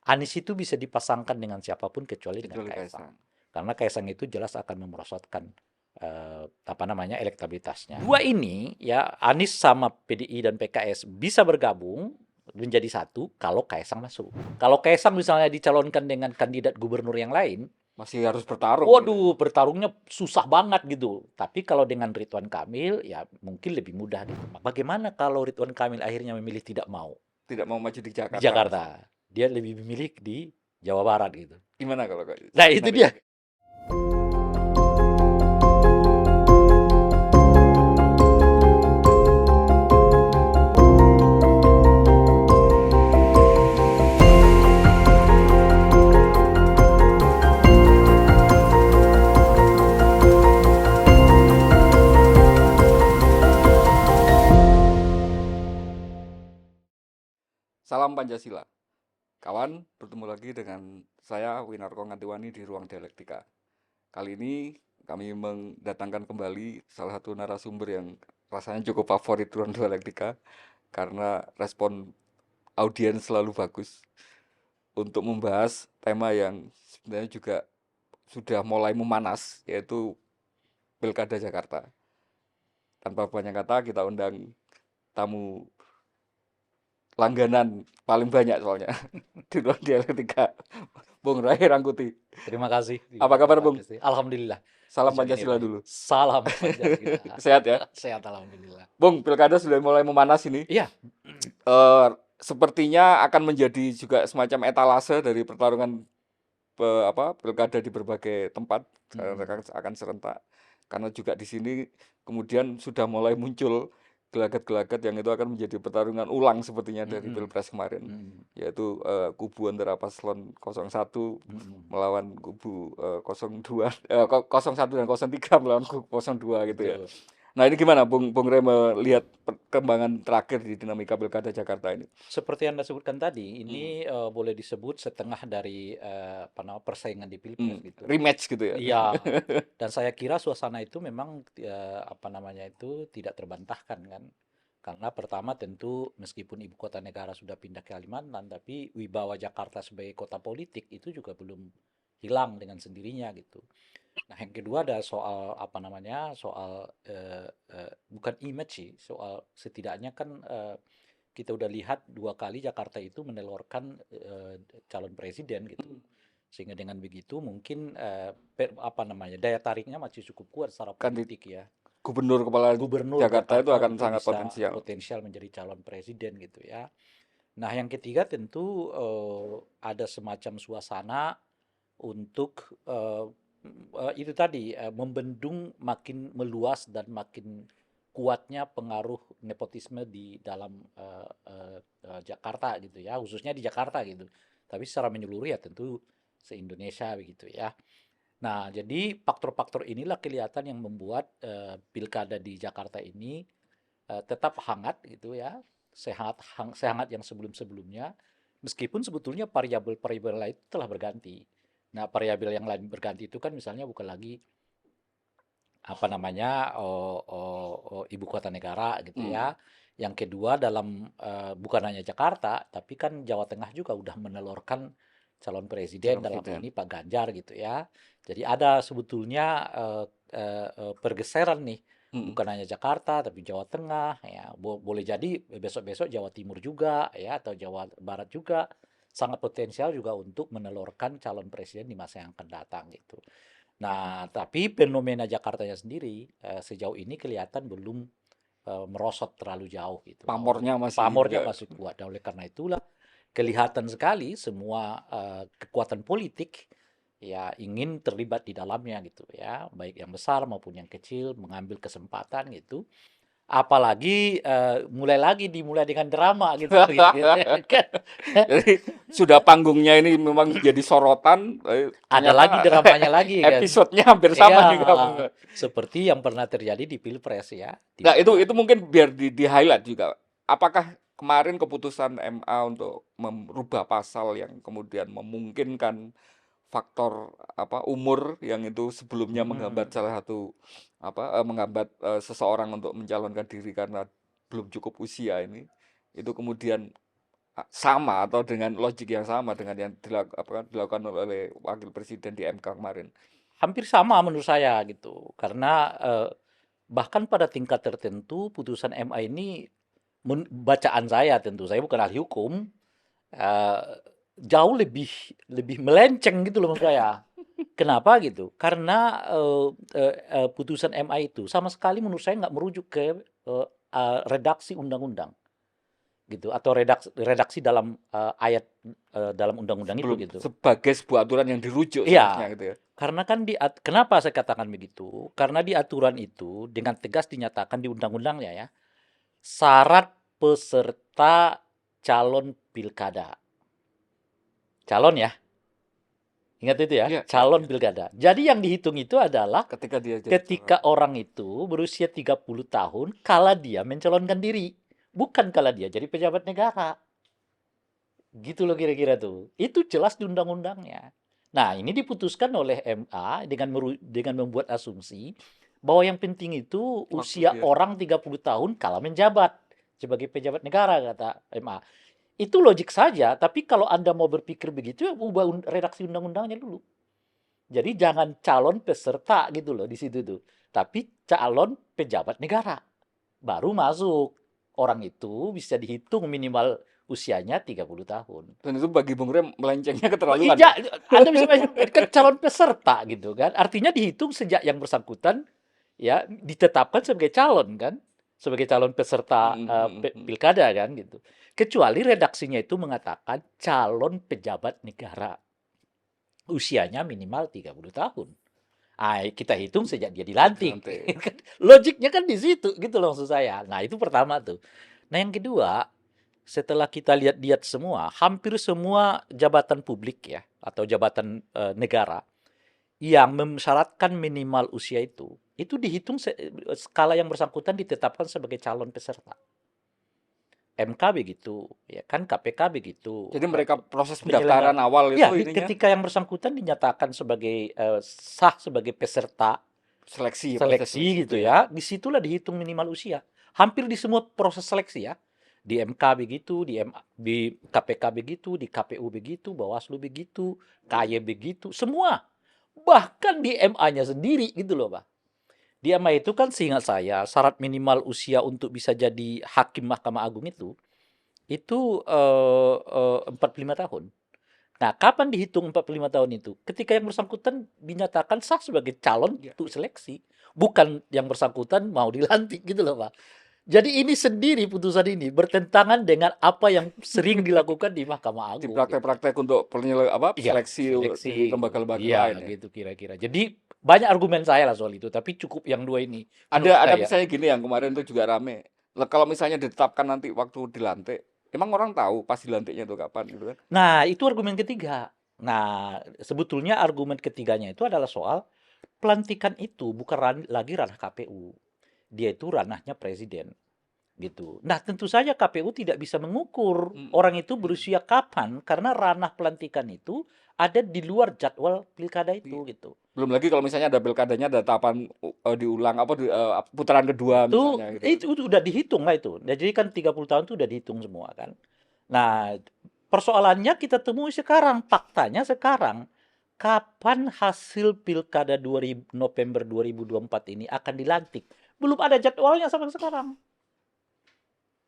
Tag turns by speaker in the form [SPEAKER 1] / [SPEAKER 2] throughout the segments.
[SPEAKER 1] Anies itu bisa dipasangkan dengan siapapun kecuali dengan
[SPEAKER 2] kecuali
[SPEAKER 1] Kaisang.
[SPEAKER 2] Kaisang.
[SPEAKER 1] Karena Kaisang itu jelas akan merosotkan apa namanya elektabilitasnya. Dua ini ya Anies sama PDI dan PKS bisa bergabung menjadi satu kalau Kaisang masuk. Kalau Kaisang misalnya dicalonkan dengan kandidat gubernur yang lain,
[SPEAKER 2] Masih harus bertarung gitu ya.
[SPEAKER 1] waduh bertarungnya susah banget gitu. Tapi kalau dengan Ridwan Kamil ya mungkin lebih mudah gitu. Bagaimana kalau Ridwan Kamil akhirnya memilih tidak mau
[SPEAKER 2] Tidak mau maju di
[SPEAKER 1] di
[SPEAKER 2] Jakarta
[SPEAKER 1] Jakarta?
[SPEAKER 2] misalnya.
[SPEAKER 1] Dia lebih memilih di Jawa Barat gitu.
[SPEAKER 2] Gimana kalau
[SPEAKER 1] Nah, itu
[SPEAKER 2] menarik?
[SPEAKER 1] dia.
[SPEAKER 2] Salam Pancasila. Kawan, bertemu lagi dengan saya Winarko Ngantiwani di Ruang Dialektika. Kali ini kami mendatangkan kembali salah satu narasumber yang rasanya cukup favorit Ruang Dialektika karena respon audiens selalu bagus untuk membahas tema yang sebenarnya juga sudah mulai memanas, yaitu Pilkada Jakarta. Tanpa banyak kata, kita undang tamu langganan paling banyak soalnya di Ruang Dialektika, Bung Rai Rangkuti.
[SPEAKER 1] Terima kasih.
[SPEAKER 2] Apa kabar,
[SPEAKER 1] Pak
[SPEAKER 2] Bung?
[SPEAKER 1] Kristi. Alhamdulillah.
[SPEAKER 2] Salam
[SPEAKER 1] Sejauh ini
[SPEAKER 2] Pancasila
[SPEAKER 1] baik.
[SPEAKER 2] dulu.
[SPEAKER 1] Salam Pancasila.
[SPEAKER 2] Sehat ya?
[SPEAKER 1] Sehat Alhamdulillah.
[SPEAKER 2] Bung, pilkada sudah mulai memanas ini.
[SPEAKER 1] Iya.
[SPEAKER 2] Eh, Sepertinya akan menjadi juga semacam etalase dari pertarungan pilkada di berbagai tempat karena
[SPEAKER 1] Mm-mm.
[SPEAKER 2] akan serentak. Karena juga di sini kemudian sudah mulai muncul gelagat-gelagat yang itu akan menjadi pertarungan ulang sepertinya dari
[SPEAKER 1] Mm-mm.
[SPEAKER 2] Pilpres kemarin,
[SPEAKER 1] Mm-mm.
[SPEAKER 2] yaitu kubu antara paslon 01
[SPEAKER 1] Mm-mm.
[SPEAKER 2] melawan kubu 02, 01 dan 03 melawan kubu 02 gitu ya.
[SPEAKER 1] Betul.
[SPEAKER 2] Nah, ini gimana Bung Bung Rey melihat perkembangan terakhir di dinamika Pilkada Jakarta ini?
[SPEAKER 1] Seperti yang Anda sebutkan tadi,
[SPEAKER 2] Hmm.
[SPEAKER 1] ini boleh disebut setengah dari apa namanya persaingan di Pilpres gitu.
[SPEAKER 2] Rematch gitu ya.
[SPEAKER 1] Iya. Dan saya kira suasana itu memang apa namanya itu tidak terbantahkan kan. Karena pertama tentu meskipun ibu kota negara sudah pindah ke Kalimantan, tapi wibawa Jakarta sebagai kota politik itu juga belum hilang dengan sendirinya gitu. Nah, yang kedua ada soal apa namanya, soal bukan image sih, soal setidaknya kan kita udah lihat dua kali Jakarta itu menelurkan calon presiden gitu. Sehingga dengan begitu mungkin apa namanya daya tariknya masih cukup kuat secara
[SPEAKER 2] Kan di
[SPEAKER 1] politik ya.
[SPEAKER 2] gubernur kepala
[SPEAKER 1] Gubernur
[SPEAKER 2] Jakarta itu
[SPEAKER 1] Jakarta
[SPEAKER 2] akan
[SPEAKER 1] untuk
[SPEAKER 2] sangat
[SPEAKER 1] bisa
[SPEAKER 2] potensial.
[SPEAKER 1] potensial menjadi calon presiden gitu ya. Nah, yang ketiga tentu ada semacam suasana untuk itu tadi membendung makin meluas dan makin kuatnya pengaruh nepotisme di dalam Jakarta gitu ya, khususnya di Jakarta gitu. Tapi secara menyeluruh ya tentu se-Indonesia begitu ya. Nah, jadi faktor-faktor inilah kelihatan yang membuat pilkada di Jakarta ini tetap hangat gitu ya, sehangat yang sebelum-sebelumnya, meskipun sebetulnya variabel-variabel lain telah berganti. Nah, variabel yang lain berganti itu kan misalnya bukan lagi apa namanya ibu kota negara gitu
[SPEAKER 2] Hmm,
[SPEAKER 1] ya. Yang kedua dalam bukan hanya Jakarta, tapi kan Jawa Tengah juga udah menelurkan calon presiden
[SPEAKER 2] calon
[SPEAKER 1] dalam hal
[SPEAKER 2] presiden.
[SPEAKER 1] ini Pak Ganjar gitu ya. Jadi ada sebetulnya pergeseran nih,
[SPEAKER 2] Hmm.
[SPEAKER 1] bukan hanya Jakarta tapi Jawa Tengah ya. Boleh jadi besok-besok Jawa Timur juga ya atau Jawa Barat juga sangat potensial juga untuk menelurkan calon presiden di masa yang akan datang gitu. Nah, tapi fenomena Jakartanya sendiri sejauh ini kelihatan belum merosot terlalu jauh gitu.
[SPEAKER 2] Pamornya masih
[SPEAKER 1] Pamornya
[SPEAKER 2] juga.
[SPEAKER 1] masih kuat. Dan oleh karena itulah kelihatan sekali semua kekuatan politik ya ingin terlibat di dalamnya gitu ya, baik yang besar maupun yang kecil mengambil kesempatan gitu. Apalagi dimulai dengan drama gitu, gitu kan.
[SPEAKER 2] Jadi sudah panggungnya ini memang jadi sorotan,
[SPEAKER 1] Ada lagi
[SPEAKER 2] ternyata
[SPEAKER 1] dramanya lagi kan.
[SPEAKER 2] episodenya hampir
[SPEAKER 1] Iya,
[SPEAKER 2] sama juga.
[SPEAKER 1] seperti yang pernah terjadi di Pilpres ya, di
[SPEAKER 2] Nah,
[SPEAKER 1] mana
[SPEAKER 2] itu mungkin biar di highlight juga. Apakah kemarin keputusan MA untuk merubah pasal yang kemudian memungkinkan faktor umur yang itu sebelumnya menghambat
[SPEAKER 1] mhm,
[SPEAKER 2] salah satu menghambat seseorang untuk mencalonkan diri karena belum cukup usia ini, itu kemudian sama atau dengan logik yang sama dengan yang dilakukan oleh wakil presiden di MK kemarin.
[SPEAKER 1] Hampir sama menurut saya gitu. Karena bahkan pada tingkat tertentu putusan MA ini bacaan saya, tentu saya bukan ahli hukum, eh, jauh lebih lebih melenceng gitu loh menurut saya. Kenapa gitu? Karena putusan MA itu sama sekali menurut saya nggak merujuk ke redaksi undang-undang gitu, atau redaksi dalam ayat dalam undang-undang itu
[SPEAKER 2] Belum
[SPEAKER 1] gitu.
[SPEAKER 2] sebagai sebuah aturan yang dirujuk seharusnya
[SPEAKER 1] Iya,
[SPEAKER 2] gitu ya.
[SPEAKER 1] karena kan kenapa saya katakan begitu? Karena di aturan itu dengan tegas dinyatakan di undang-undangnya ya, syarat peserta calon pilkada. Calon ya, ingat itu ya,
[SPEAKER 2] Iya, iya,
[SPEAKER 1] calon
[SPEAKER 2] iya.
[SPEAKER 1] pilkada. Jadi yang dihitung itu adalah
[SPEAKER 2] Ketika dia jadi
[SPEAKER 1] ketika orang itu berusia 30 tahun kala dia mencalonkan diri, bukan kala dia jadi pejabat negara. Gitu loh kira-kira tuh. Itu jelas di undang-undangnya. Nah, ini diputuskan oleh MA dengan membuat asumsi bahwa yang penting itu
[SPEAKER 2] waktu
[SPEAKER 1] usia
[SPEAKER 2] dia
[SPEAKER 1] orang 30 tahun kala menjabat sebagai pejabat negara, kata MA. Itu logik saja, tapi kalau Anda mau berpikir begitu ya ubah redaksi undang-undangnya dulu. Jadi jangan calon peserta gitu loh di situ tuh, tapi calon pejabat negara. Baru masuk. Orang itu bisa dihitung minimal usianya 30 tahun.
[SPEAKER 2] dan itu bagi Bung Rem melencengnya
[SPEAKER 1] Oh,
[SPEAKER 2] keterlaluan ya.
[SPEAKER 1] iya, Anda bisa bayangkan kan calon peserta gitu kan. Artinya dihitung sejak yang bersangkutan ya ditetapkan sebagai calon kan, sebagai calon peserta
[SPEAKER 2] Mm, mm, mm.
[SPEAKER 1] pilkada kan gitu. Kecuali redaksinya itu mengatakan calon pejabat negara. Usianya minimal 30 tahun. Ah, kita hitung sejak dia dilantik.
[SPEAKER 2] Nanti
[SPEAKER 1] Logiknya kan di situ gitu loh maksud saya. Nah, itu pertama tuh. Nah, yang kedua, setelah kita lihat-lihat semua, hampir semua jabatan publik ya atau jabatan negara yang mensyaratkan minimal usia itu dihitung skala yang bersangkutan ditetapkan sebagai calon peserta. MK begitu, ya kan KPK begitu.
[SPEAKER 2] jadi mereka proses
[SPEAKER 1] Penyelenggara,
[SPEAKER 2] pendaftaran awal itu
[SPEAKER 1] ya
[SPEAKER 2] ininya
[SPEAKER 1] ketika yang bersangkutan dinyatakan sebagai sah sebagai peserta
[SPEAKER 2] proses seleksi
[SPEAKER 1] seleksi
[SPEAKER 2] itu
[SPEAKER 1] gitu
[SPEAKER 2] ya.
[SPEAKER 1] ya, di situlah dihitung minimal usia. Hampir di semua proses seleksi ya. Di MK begitu, di KPK begitu, di KPU begitu, Bawaslu begitu, KY begitu, semua. Bahkan di MA-nya sendiri gitu loh, Pak. Di MA itu kan seingat saya syarat minimal usia untuk bisa jadi hakim Mahkamah Agung itu 45 tahun. Nah, kapan dihitung 45 tahun itu? Ketika yang bersangkutan dinyatakan sah sebagai calon
[SPEAKER 2] Ya.
[SPEAKER 1] untuk seleksi. Bukan yang bersangkutan mau dilantik gitu loh, Pak. Jadi ini sendiri putusan ini bertentangan dengan apa yang sering dilakukan di Mahkamah
[SPEAKER 2] Di
[SPEAKER 1] Agung gitu.
[SPEAKER 2] praktek-praktek untuk
[SPEAKER 1] Iya,
[SPEAKER 2] seleksi
[SPEAKER 1] seleksi
[SPEAKER 2] di
[SPEAKER 1] gitu.
[SPEAKER 2] lembaga-lembaga lain
[SPEAKER 1] Iya,
[SPEAKER 2] ya.
[SPEAKER 1] gitu kira-kira. Jadi banyak argumen saya lah soal itu, tapi cukup yang dua ini menurut
[SPEAKER 2] Ada
[SPEAKER 1] saya.
[SPEAKER 2] misalnya gini yang kemarin tuh juga rame. Lah, kalau misalnya ditetapkan nanti waktu dilantik, emang orang tahu pas dilantiknya itu kapan gitu kan?
[SPEAKER 1] Nah, itu argumen ketiga. Nah, sebetulnya argumen ketiganya itu adalah soal pelantikan itu bukan lagi ranah KPU. Dia itu ranahnya presiden. Gitu. Nah, tentu saja KPU tidak bisa mengukur
[SPEAKER 2] Mm,
[SPEAKER 1] orang itu
[SPEAKER 2] mm.
[SPEAKER 1] berusia kapan karena ranah pelantikan itu ada di luar jadwal pilkada
[SPEAKER 2] Iya.
[SPEAKER 1] itu gitu.
[SPEAKER 2] Belum lagi kalau misalnya ada pilkadanya ada tahapan diulang putaran kedua
[SPEAKER 1] Itu
[SPEAKER 2] misalnya gitu kan.
[SPEAKER 1] itu udah dihitung lah itu. Nah, jadi kan 30 tahun itu udah dihitung semua kan. Nah, persoalannya kita temui sekarang, faktanya sekarang kapan hasil pilkada 2000, November 2024 ini akan dilantik? Belum ada jadwalnya sampai sekarang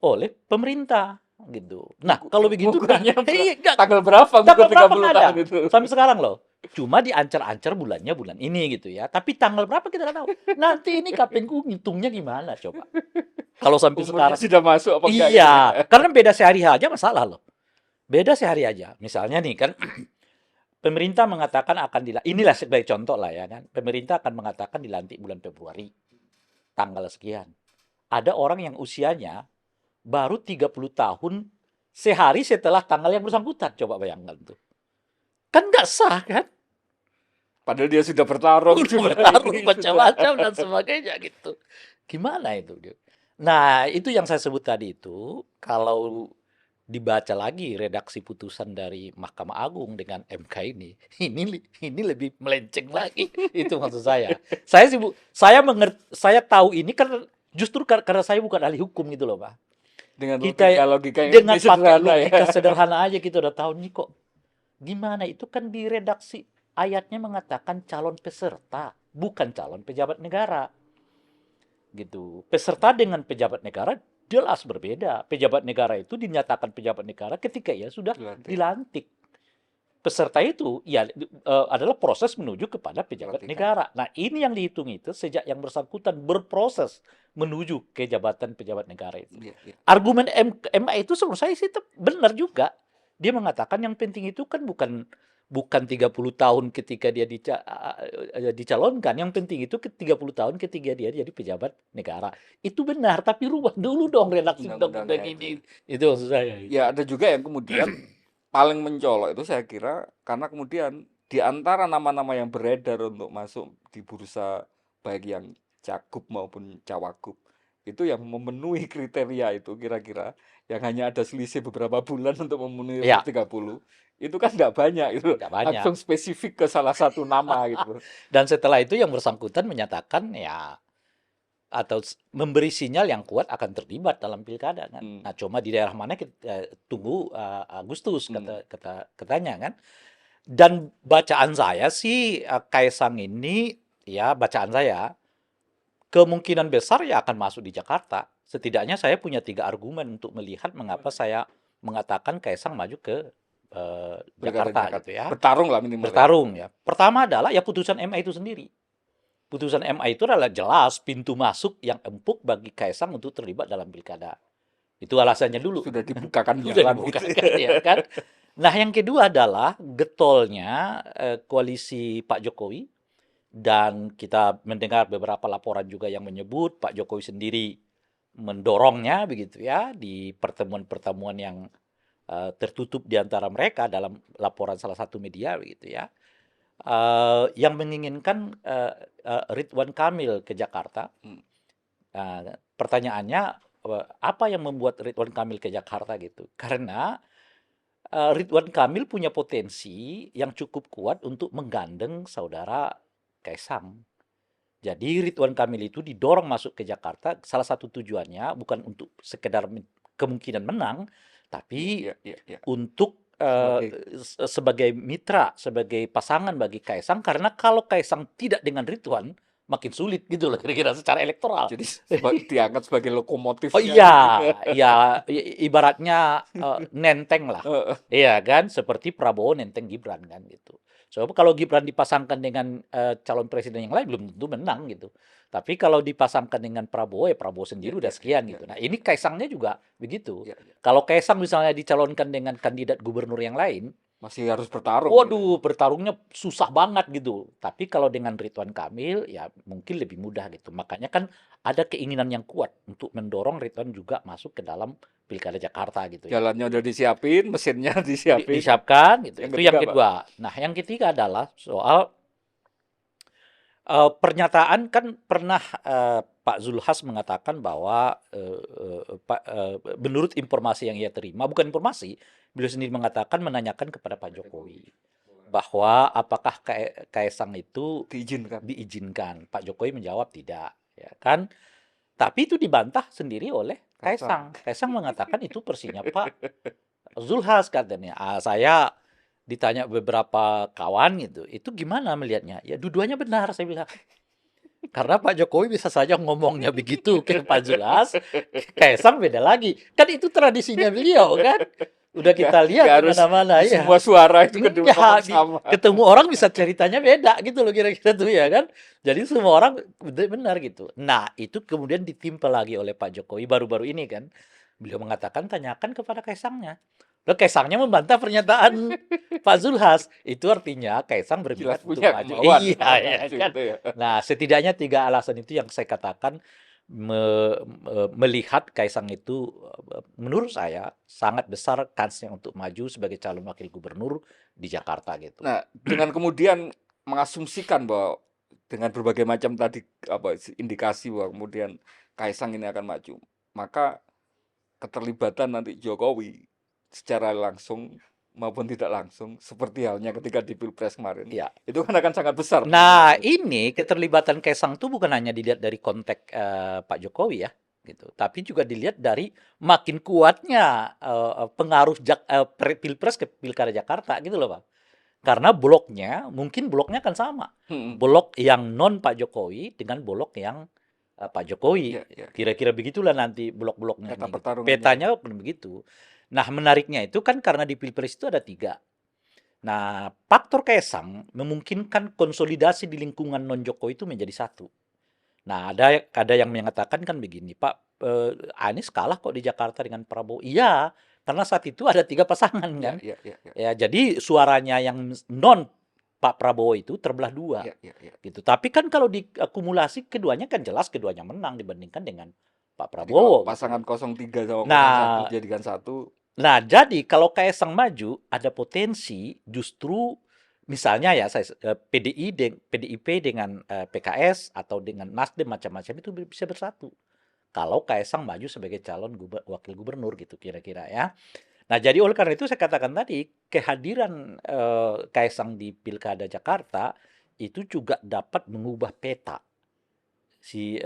[SPEAKER 1] oleh pemerintah gitu. Nah, kalau begitu
[SPEAKER 2] Ngukurnya
[SPEAKER 1] enggak,
[SPEAKER 2] tanggal berapa ngukur
[SPEAKER 1] tanggal berapa
[SPEAKER 2] 30
[SPEAKER 1] nggak ada
[SPEAKER 2] tahun itu?
[SPEAKER 1] sampai sekarang loh. Cuma diancar-ancar bulannya bulan ini gitu ya. Tapi tanggal berapa kita nggak tahu. Nanti ini KPU ngitungnya gimana coba? Kalau sampai
[SPEAKER 2] Umurnya
[SPEAKER 1] sekarang.
[SPEAKER 2] sudah masuk apa enggak gitu ya?
[SPEAKER 1] Iya, karena beda sehari aja masalah loh. Beda sehari aja. Misalnya nih kan pemerintah mengatakan akan dilantik. Inilah sebagai contoh lah ya kan. Pemerintah akan mengatakan dilantik bulan Februari tanggal sekian. Ada orang yang usianya baru 30 tahun sehari setelah tanggal yang bersangkutan. Coba bayangkan tuh. Kan nggak sah kan?
[SPEAKER 2] Padahal dia sudah bertarung,
[SPEAKER 1] Udah bertarung macam-macam dan sebagainya gitu. Gimana itu? Nah, itu yang saya sebut tadi itu, kalau dibaca lagi redaksi putusan dari Mahkamah Agung dengan MK ini lebih melenceng lagi. Itu maksud saya. Saya sih saya tahu ini kan justru karena saya bukan ahli hukum gitu loh, Pak.
[SPEAKER 2] Dengan
[SPEAKER 1] Kita
[SPEAKER 2] logika yang
[SPEAKER 1] dengan pakai
[SPEAKER 2] sederhana ya.
[SPEAKER 1] logika sederhana aja kita udah tahu nih kok. Gimana itu kan di redaksi ayatnya mengatakan calon peserta, bukan calon pejabat negara. Gitu. Peserta dengan pejabat negara jelas berbeda. Pejabat negara itu dinyatakan pejabat negara ketika ia sudah
[SPEAKER 2] Dilantik.
[SPEAKER 1] dilantik. Peserta itu ya adalah proses menuju kepada pejabat
[SPEAKER 2] Pelantikan.
[SPEAKER 1] negara. Nah, ini yang dihitung itu sejak yang bersangkutan berproses menuju ke jabatan pejabat negara itu.
[SPEAKER 2] Iya, iya.
[SPEAKER 1] Argumen MA itu menurut saya sih benar juga. Dia mengatakan yang penting itu kan bukan 30 tahun ketika dia dicalonkan. Yang penting itu 30 tahun ketika dia jadi pejabat negara. Itu benar, tapi rubah dulu dong redaksi
[SPEAKER 2] Undang-undangnya
[SPEAKER 1] undang-undang
[SPEAKER 2] itu.
[SPEAKER 1] ini. Itu maksud saya.
[SPEAKER 2] Ya ada juga yang kemudian paling mencolok itu saya kira karena kemudian di antara nama-nama yang beredar untuk masuk di bursa baik yang cagup maupun cawagup itu yang memenuhi kriteria itu kira-kira yang hanya ada selisih beberapa bulan untuk memenuhi
[SPEAKER 1] Ya,
[SPEAKER 2] 30 itu kan nggak banyak itu
[SPEAKER 1] nggak banyak.
[SPEAKER 2] langsung spesifik ke salah satu nama gitu.
[SPEAKER 1] Dan setelah itu yang bersangkutan menyatakan ya atau memberi sinyal yang kuat akan terlibat dalam pilkada kan. Nah, cuma di daerah mana kita tunggu Agustus katanya kan. Dan bacaan saya sih Kaisang ini ya bacaan saya kemungkinan besar ya akan masuk di Jakarta. Setidaknya saya punya 3 argumen untuk melihat mengapa saya mengatakan Kaisang maju ke Jakarta gitu ya.
[SPEAKER 2] Bertarung lah minimal.
[SPEAKER 1] Bertarung ya. Pertama adalah ya putusan MA itu sendiri. Putusan MA itu adalah jelas pintu masuk yang empuk bagi Kaisang untuk terlibat dalam pilkada. Itu alasannya dulu.
[SPEAKER 2] Sudah dibukakan
[SPEAKER 1] Sudah
[SPEAKER 2] jalan
[SPEAKER 1] dibukakan,
[SPEAKER 2] gitu.
[SPEAKER 1] ya kan. Nah, yang kedua adalah getolnya koalisi Pak Jokowi dan kita mendengar beberapa laporan juga yang menyebut Pak Jokowi sendiri mendorongnya begitu ya di pertemuan-pertemuan yang tertutup di antara mereka dalam laporan salah satu media begitu ya. Yang menginginkan Ridwan Kamil ke Jakarta. Pertanyaannya apa yang membuat Ridwan Kamil ke Jakarta gitu? Karena Ridwan Kamil punya potensi yang cukup kuat untuk menggandeng saudara Kaisang. Jadi Ridwan Kamil itu didorong masuk ke Jakarta. Salah satu tujuannya bukan untuk sekedar kemungkinan menang, tapi untuk sebagai mitra, sebagai pasangan bagi Kaisang. Karena kalau Kaisang tidak dengan Ridwan, makin sulit gitu loh kira-kira secara elektoral.
[SPEAKER 2] Jadi diangkat sebagai lokomotif.
[SPEAKER 1] Oh iya, ya ibaratnya nenteng lah. Iya kan, seperti Prabowo nenteng Gibran kan gitu. So kalau Gibran dipasangkan dengan calon presiden yang lain belum tentu menang gitu. Tapi kalau dipasangkan dengan Prabowo ya Prabowo sendiri udah sekian gitu. Nah, ini Kaisangnya juga begitu. Kalau Kaisang misalnya dicalonkan dengan kandidat gubernur yang lain,
[SPEAKER 2] masih harus bertarung.
[SPEAKER 1] Waduh, bertarungnya susah banget gitu. Tapi kalau dengan Ridwan Kamil ya mungkin lebih mudah gitu. Makanya kan ada keinginan yang kuat untuk mendorong Ridwan juga masuk ke dalam Pilkada Jakarta gitu ya.
[SPEAKER 2] Jalannya udah disiapin, mesinnya disiapin.
[SPEAKER 1] Disiapkan gitu. Itu yang
[SPEAKER 2] ketiga,
[SPEAKER 1] kedua. Nah, yang ketiga adalah soal pernyataan kan pernah Pak Zulhas mengatakan bahwa menurut informasi yang ia terima, bukan informasi, beliau sendiri mengatakan menanyakan kepada Pak Jokowi bahwa apakah Kaisang itu diizinkan. Pak Jokowi menjawab tidak, ya kan? Tapi itu dibantah sendiri oleh Kaisang. Kaisang mengatakan itu persinya Pak Zulhas katanya. Saya ditanya beberapa kawan gitu, itu gimana melihatnya? Ya dua-duanya benar saya bilang. Karena Pak Jokowi bisa saja ngomongnya begitu ke Pak Zulhas, Kaisang beda lagi. Kan itu tradisinya beliau kan. Udah kita lihat kemana-mana ya.
[SPEAKER 2] Semua suara itu kedua sama.
[SPEAKER 1] Ketemu orang bisa ceritanya beda gitu loh kira-kira tuh ya kan. Jadi semua orang benar gitu. Nah itu kemudian ditimpa lagi oleh Pak Jokowi baru-baru ini kan. Beliau mengatakan tanyakan kepada Kaisangnya. Loh, Kaisangnya membantah pernyataan Pak Zulhas. Itu artinya Kaisang berminat untuk maju. Iya, ya, kan? Nah, setidaknya 3 alasan itu yang saya katakan melihat Kaisang itu menurut saya sangat besar kansnya untuk maju sebagai calon wakil gubernur di Jakarta gitu.
[SPEAKER 2] Nah, dengan kemudian mengasumsikan bahwa dengan berbagai macam tadi indikasi bahwa kemudian Kaisang ini akan maju, maka keterlibatan nanti Jokowi secara langsung maupun tidak langsung seperti halnya ketika di Pilpres kemarin itu kan akan sangat besar.
[SPEAKER 1] Nah ini keterlibatan Kaisang itu bukan hanya dilihat dari konteks Pak Jokowi ya, gitu. Tapi juga dilihat dari makin kuatnya pengaruh Pilpres ke Pilkada Jakarta gitu loh, Bang. Karena mungkin bloknya kan sama.
[SPEAKER 2] Hmm.
[SPEAKER 1] Blok yang non Pak Jokowi dengan blok yang Pak Jokowi.
[SPEAKER 2] Ya, ya, ya.
[SPEAKER 1] Kira-kira begitulah nanti blok-bloknya
[SPEAKER 2] Peta
[SPEAKER 1] ini gitu.
[SPEAKER 2] pertarungannya ya.
[SPEAKER 1] Petanya pun begitu. Nah, menariknya itu kan karena di Pilpres itu ada tiga. Nah, faktor Kaisang memungkinkan konsolidasi di lingkungan non Jokowi itu menjadi satu. Nah, ada yang mengatakan kan begini, Pak, Anies kalah kok di Jakarta dengan Prabowo. Iya, karena saat itu ada tiga pasangan
[SPEAKER 2] Ya,
[SPEAKER 1] kan.
[SPEAKER 2] ya, ya, ya.
[SPEAKER 1] Ya, jadi suaranya yang non Pak Prabowo itu terbelah dua
[SPEAKER 2] Ya, ya, ya.
[SPEAKER 1] gitu. Tapi kan kalau diakumulasi keduanya kan jelas keduanya menang dibandingkan dengan Pak
[SPEAKER 2] Jadi kalau
[SPEAKER 1] Prabowo gitu.
[SPEAKER 2] pasangan 03 sama 01
[SPEAKER 1] Nah,
[SPEAKER 2] dijadikan satu,
[SPEAKER 1] jadi kalau Kaisang maju ada potensi justru misalnya ya PDIP dengan PKS atau dengan Nasdem macam-macam itu bisa bersatu. Kalau Kaisang maju sebagai calon wakil gubernur gitu kira-kira ya. Nah, jadi oleh karena itu saya katakan tadi, kehadiran Kaisang di Pilkada Jakarta itu juga dapat mengubah peta si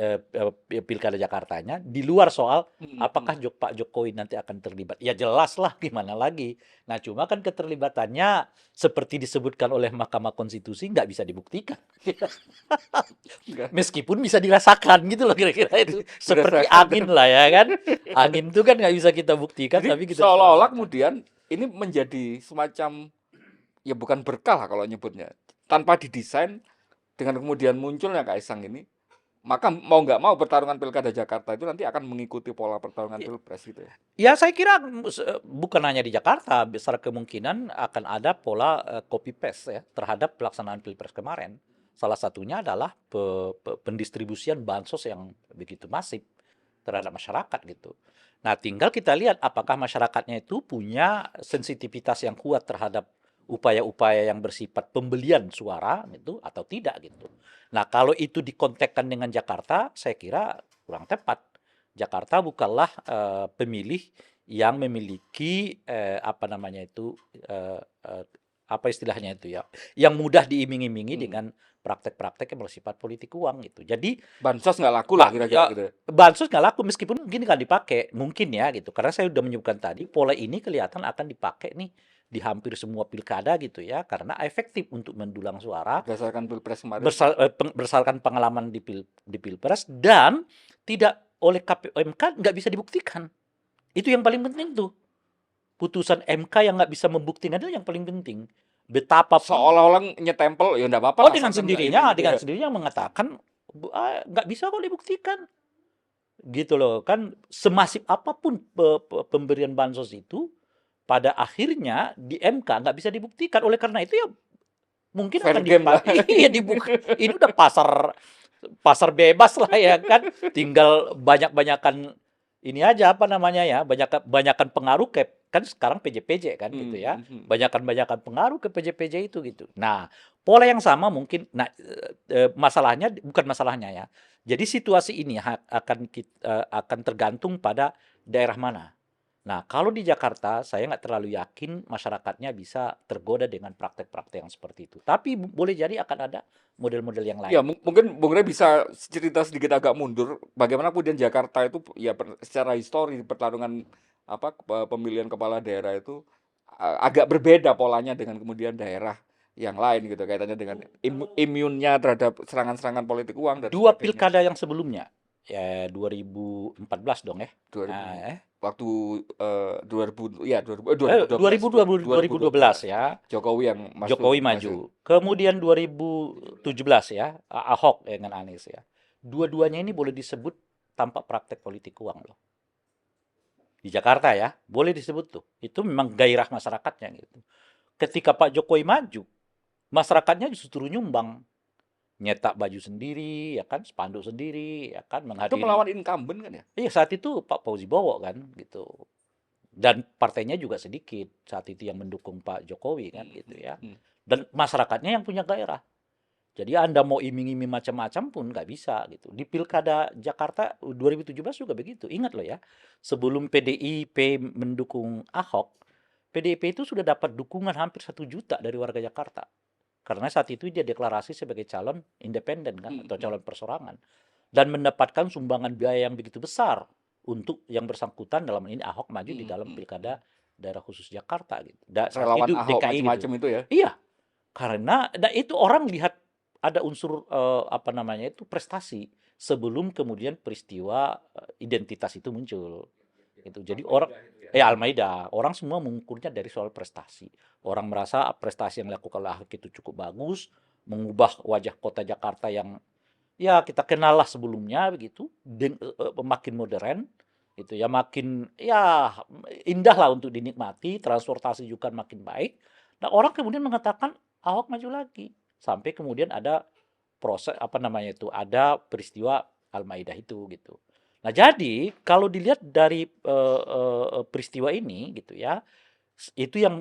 [SPEAKER 1] Pilkada Jakartanya di luar soal apakah Pak Jokowi nanti akan terlibat. Ya jelas lah gimana lagi. Nah, cuma kan keterlibatannya seperti disebutkan oleh Mahkamah Konstitusi nggak bisa dibuktikan.
[SPEAKER 2] enggak
[SPEAKER 1] Meskipun bisa dirasakan gitu loh kira-kira itu. Seperti
[SPEAKER 2] berdasarkan.
[SPEAKER 1] angin lah ya kan. Angin itu kan nggak bisa kita buktikan
[SPEAKER 2] Jadi
[SPEAKER 1] tapi kita bisa
[SPEAKER 2] seolah-olah
[SPEAKER 1] rasakan.
[SPEAKER 2] kemudian ini menjadi semacam, ya bukan berkah lah kalau nyebutnya. Tanpa didesain, dengan kemudian munculnya Kaisang ini, maka mau nggak mau pertarungan Pilkada Jakarta itu nanti akan mengikuti pola pertarungan Pilpres gitu ya.
[SPEAKER 1] Ya saya kira bukan hanya di Jakarta, besar kemungkinan akan ada pola copy paste ya terhadap pelaksanaan Pilpres kemarin. Salah satunya adalah pendistribusian bansos yang begitu masif terhadap masyarakat gitu. Nah, tinggal kita lihat apakah masyarakatnya itu punya sensitivitas yang kuat terhadap upaya-upaya yang bersifat pembelian suara gitu atau tidak gitu. Nah, kalau itu dikontekkan dengan Jakarta, saya kira kurang tepat. Jakarta bukanlah pemilih yang memiliki apa namanya itu eh, eh, apa istilahnya itu ya, yang mudah diiming-imingi
[SPEAKER 2] Hmm.
[SPEAKER 1] dengan praktek-praktek yang bersifat politik uang gitu. Jadi
[SPEAKER 2] Bansos nggak laku lah kira-kira
[SPEAKER 1] ya
[SPEAKER 2] gitu ya.
[SPEAKER 1] bansos nggak laku meskipun mungkin nggak dipakai, mungkin ya gitu. Karena saya sudah menyebutkan tadi pola ini kelihatan akan dipakai nih di hampir semua pilkada gitu ya, karena efektif untuk mendulang suara
[SPEAKER 2] Berdasarkan Pilpres kemarin.
[SPEAKER 1] berdasarkan pengalaman di Pilpres dan tidak oleh KPU MK nggak bisa dibuktikan. Itu yang paling penting tuh. Putusan MK yang nggak bisa membuktikan itu yang paling penting. Betapapun
[SPEAKER 2] Seolah-olah nyetempel, ya nggak apa-apa
[SPEAKER 1] oh
[SPEAKER 2] lah sampai nggak ini gitu
[SPEAKER 1] dengan
[SPEAKER 2] ya.
[SPEAKER 1] sendirinya mengatakan nggak bisa kok dibuktikan. Gitu loh. Kan semasif apapun pemberian bansos itu pada akhirnya di MK nggak bisa dibuktikan. Oleh karena itu ya mungkin
[SPEAKER 2] Fair
[SPEAKER 1] akan
[SPEAKER 2] game lah.
[SPEAKER 1] dipakai. Iya dibuka. Ini udah pasar pasar bebas lah ya kan. Tinggal banyak-banyakan ini aja apa namanya ya, banyakan pengaruh ke kan sekarang PJ-PJ kan gitu ya. Banyakan-banyakan pengaruh ke PJ-PJ itu gitu. Nah, pola yang sama mungkin masalahnya bukan masalahnya ya. Jadi situasi ini akan tergantung pada daerah mana. Nah, kalau di Jakarta, saya nggak terlalu yakin masyarakatnya bisa tergoda dengan praktek-praktek yang seperti itu. Tapi boleh jadi akan ada model-model yang
[SPEAKER 2] Ya,
[SPEAKER 1] lain.
[SPEAKER 2] mungkin Bung Rey bisa cerita sedikit agak mundur, bagaimana kemudian Jakarta itu ya secara histori pertarungan apa pemilihan kepala daerah itu agak berbeda polanya dengan kemudian daerah yang lain gitu, kaitannya dengan imunnya terhadap serangan-serangan politik uang dan
[SPEAKER 1] Dua
[SPEAKER 2] sebagainya.
[SPEAKER 1] pilkada yang sebelumnya, ya 2014 dong ya.
[SPEAKER 2] 2000
[SPEAKER 1] Nah,
[SPEAKER 2] waktu 2000 ya 2000 2012
[SPEAKER 1] 2012
[SPEAKER 2] 2012
[SPEAKER 1] ya,
[SPEAKER 2] Jokowi yang
[SPEAKER 1] Jokowi
[SPEAKER 2] maju.
[SPEAKER 1] maju. Kemudian 2017 ya, Ahok dengan Anies ya. Dua-duanya ini boleh disebut tanpa praktek politik uang loh. Di Jakarta ya, boleh disebut tuh. Itu memang gairah masyarakatnya gitu. Ketika Pak Jokowi maju, masyarakatnya justru nyumbang, nyetak baju sendiri, ya kan, spanduk sendiri, ya kan,
[SPEAKER 2] Itu
[SPEAKER 1] menghadiri.
[SPEAKER 2] melawan incumbent kan ya?
[SPEAKER 1] Iya saat itu Pak Fauzi Bowo kan gitu. Dan partainya juga sedikit saat itu yang mendukung Pak Jokowi kan gitu ya. Dan masyarakatnya yang punya gairah. Jadi Anda mau iming-iming macam-macam pun nggak bisa gitu. Di Pilkada Jakarta 2017 juga begitu. Ingat loh ya, sebelum PDIP mendukung Ahok, PDIP itu sudah dapat dukungan hampir 1 juta dari warga Jakarta. Karena saat itu dia deklarasi sebagai calon independen kan atau calon persorangan. dan mendapatkan sumbangan biaya yang begitu besar untuk yang bersangkutan, dalam ini Ahok, maju di
[SPEAKER 2] Hmm,
[SPEAKER 1] dalam
[SPEAKER 2] hmm.
[SPEAKER 1] pilkada daerah khusus Jakarta gitu. Saat
[SPEAKER 2] Relawan
[SPEAKER 1] itu
[SPEAKER 2] Ahok
[SPEAKER 1] DKI gitu.
[SPEAKER 2] macam-macam itu ya.
[SPEAKER 1] Iya, karena itu orang lihat ada unsur apa namanya itu prestasi sebelum kemudian peristiwa identitas itu muncul. Gitu. Jadi orang Al-Maida, orang semua mengukurnya dari soal prestasi. Orang merasa prestasi yang dilakukan oleh Ahok itu cukup bagus, mengubah wajah kota Jakarta yang ya kita kenal lah sebelumnya begitu, makin modern, itu ya makin ya indah lah untuk dinikmati, transportasi juga makin baik. Nah orang kemudian mengatakan Ahok maju lagi, sampai kemudian ada proses apa namanya itu, ada peristiwa Al-Maidah itu gitu. Nah jadi kalau dilihat dari peristiwa ini gitu ya, itu yang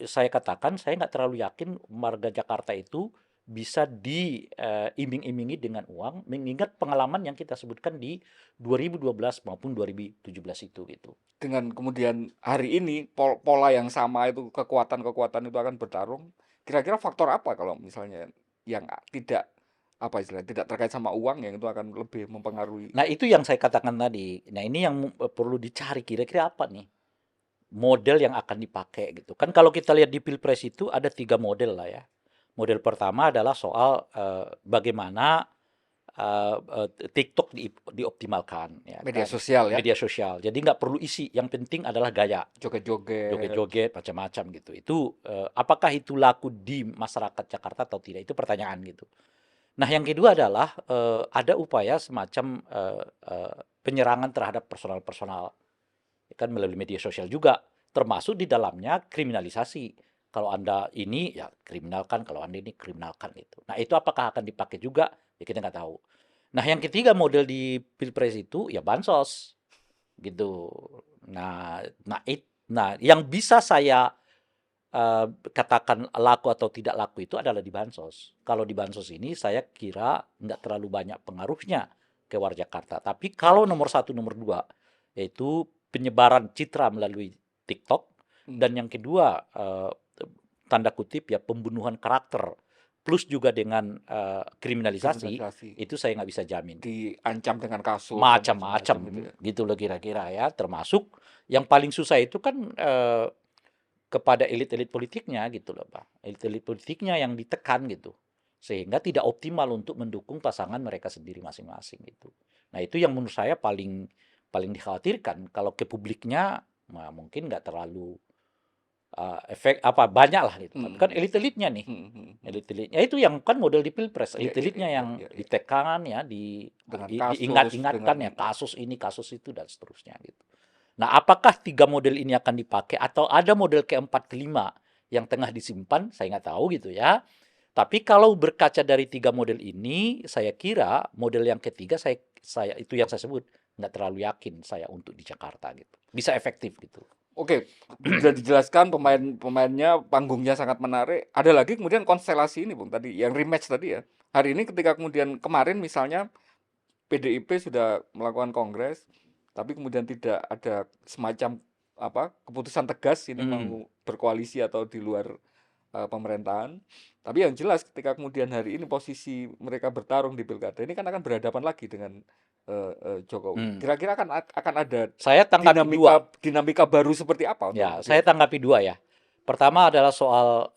[SPEAKER 1] saya katakan, saya nggak terlalu yakin warga Jakarta itu bisa diiming-imingi dengan uang, mengingat pengalaman yang kita sebutkan di 2012 maupun 2017 itu gitu.
[SPEAKER 2] Dengan kemudian hari ini pola yang sama itu, kekuatan-kekuatan itu akan bertarung. Kira-kira faktor apa kalau misalnya yang tidak apa istilahnya tidak terkait sama uang yang itu akan lebih mempengaruhi?
[SPEAKER 1] Nah itu yang saya katakan tadi. Nah ini yang perlu dicari kira-kira apa nih model yang akan dipakai gitu. Kan kalau kita lihat di Pilpres itu ada 3 model lah ya. Model pertama adalah soal bagaimana TikTok dioptimalkan ya
[SPEAKER 2] Media
[SPEAKER 1] kan,
[SPEAKER 2] sosial ya,
[SPEAKER 1] media sosial. Jadi nggak perlu isi, yang penting adalah gaya,
[SPEAKER 2] joget-joget.
[SPEAKER 1] joget-joget macam-macam gitu. Itu apakah itu laku di masyarakat Jakarta atau tidak? Itu pertanyaan gitu. Nah, yang kedua adalah ada upaya semacam penyerangan terhadap personal-personal kan melalui media sosial juga, termasuk di dalamnya kriminalisasi. Kalau Anda ini ya kriminalkan, kalau Anda ini kriminalkan gitu. Nah, itu apakah akan dipakai juga? Ya kita nggak tahu. Nah, yang ketiga model di Pilpres itu ya bansos gitu. Nah, nah yang bisa saya katakan laku atau tidak laku itu adalah di bansos. Kalau di bansos ini saya kira nggak terlalu banyak pengaruhnya ke warga Jakarta. Tapi kalau nomor satu, nomor dua, yaitu penyebaran citra melalui TikTok, dan yang kedua tanda kutip ya pembunuhan karakter plus juga dengan kriminalisasi,
[SPEAKER 2] Kriminalisasi,
[SPEAKER 1] itu saya nggak bisa jamin.
[SPEAKER 2] diancam dengan kasus dan
[SPEAKER 1] Macam-macam
[SPEAKER 2] macam-macam gitu ya.
[SPEAKER 1] gitu loh kira-kira ya. Termasuk yang paling susah itu kan kepada elit-elit politiknya gitu loh Pak. Elit-elit politiknya yang ditekan gitu. Sehingga tidak optimal untuk mendukung pasangan mereka sendiri masing-masing gitu. Nah itu yang menurut saya paling paling dikhawatirkan. Kalau ke publiknya nah, mungkin nggak terlalu efek apa banyak lah gitu. Tapi kan
[SPEAKER 2] Hmm,
[SPEAKER 1] elit-elitnya nih.
[SPEAKER 2] hmm, hmm, hmm.
[SPEAKER 1] Elit-elitnya itu yang kan model di Pilpres.
[SPEAKER 2] Iya, iya,
[SPEAKER 1] Elit-elitnya
[SPEAKER 2] iya,
[SPEAKER 1] yang
[SPEAKER 2] iya, iya.
[SPEAKER 1] ditekan ya,
[SPEAKER 2] Dengan kasus,
[SPEAKER 1] diingat-ingatkan
[SPEAKER 2] dengan
[SPEAKER 1] ya kasus ini, kasus itu dan seterusnya gitu. Nah, apakah 3 model ini akan dipakai atau ada model keempat, kelima yang tengah disimpan? Saya nggak tahu gitu ya. Tapi kalau berkaca dari 3 model ini, saya kira model yang ketiga saya itu yang saya sebut nggak terlalu yakin saya untuk di Jakarta gitu. Bisa efektif gitu.
[SPEAKER 2] Oke, sudah dijelaskan pemain-pemainnya, panggungnya sangat menarik. Ada lagi kemudian konstelasi ini, Bung, tadi yang rematch tadi ya. Hari ini ketika kemudian kemarin misalnya PDIP sudah melakukan kongres, tapi kemudian tidak ada semacam apa keputusan tegas ini
[SPEAKER 1] Hmm.
[SPEAKER 2] mau berkoalisi atau di luar pemerintahan. Tapi yang jelas ketika kemudian hari ini posisi mereka bertarung di pilkada ini kan akan berhadapan lagi dengan Jokowi.
[SPEAKER 1] Hmm.
[SPEAKER 2] Kira-kira akan ada
[SPEAKER 1] Saya tanggapi dua.
[SPEAKER 2] dinamika baru seperti apa untuk
[SPEAKER 1] Ya, saya tanggapi dua ya. Pertama adalah soal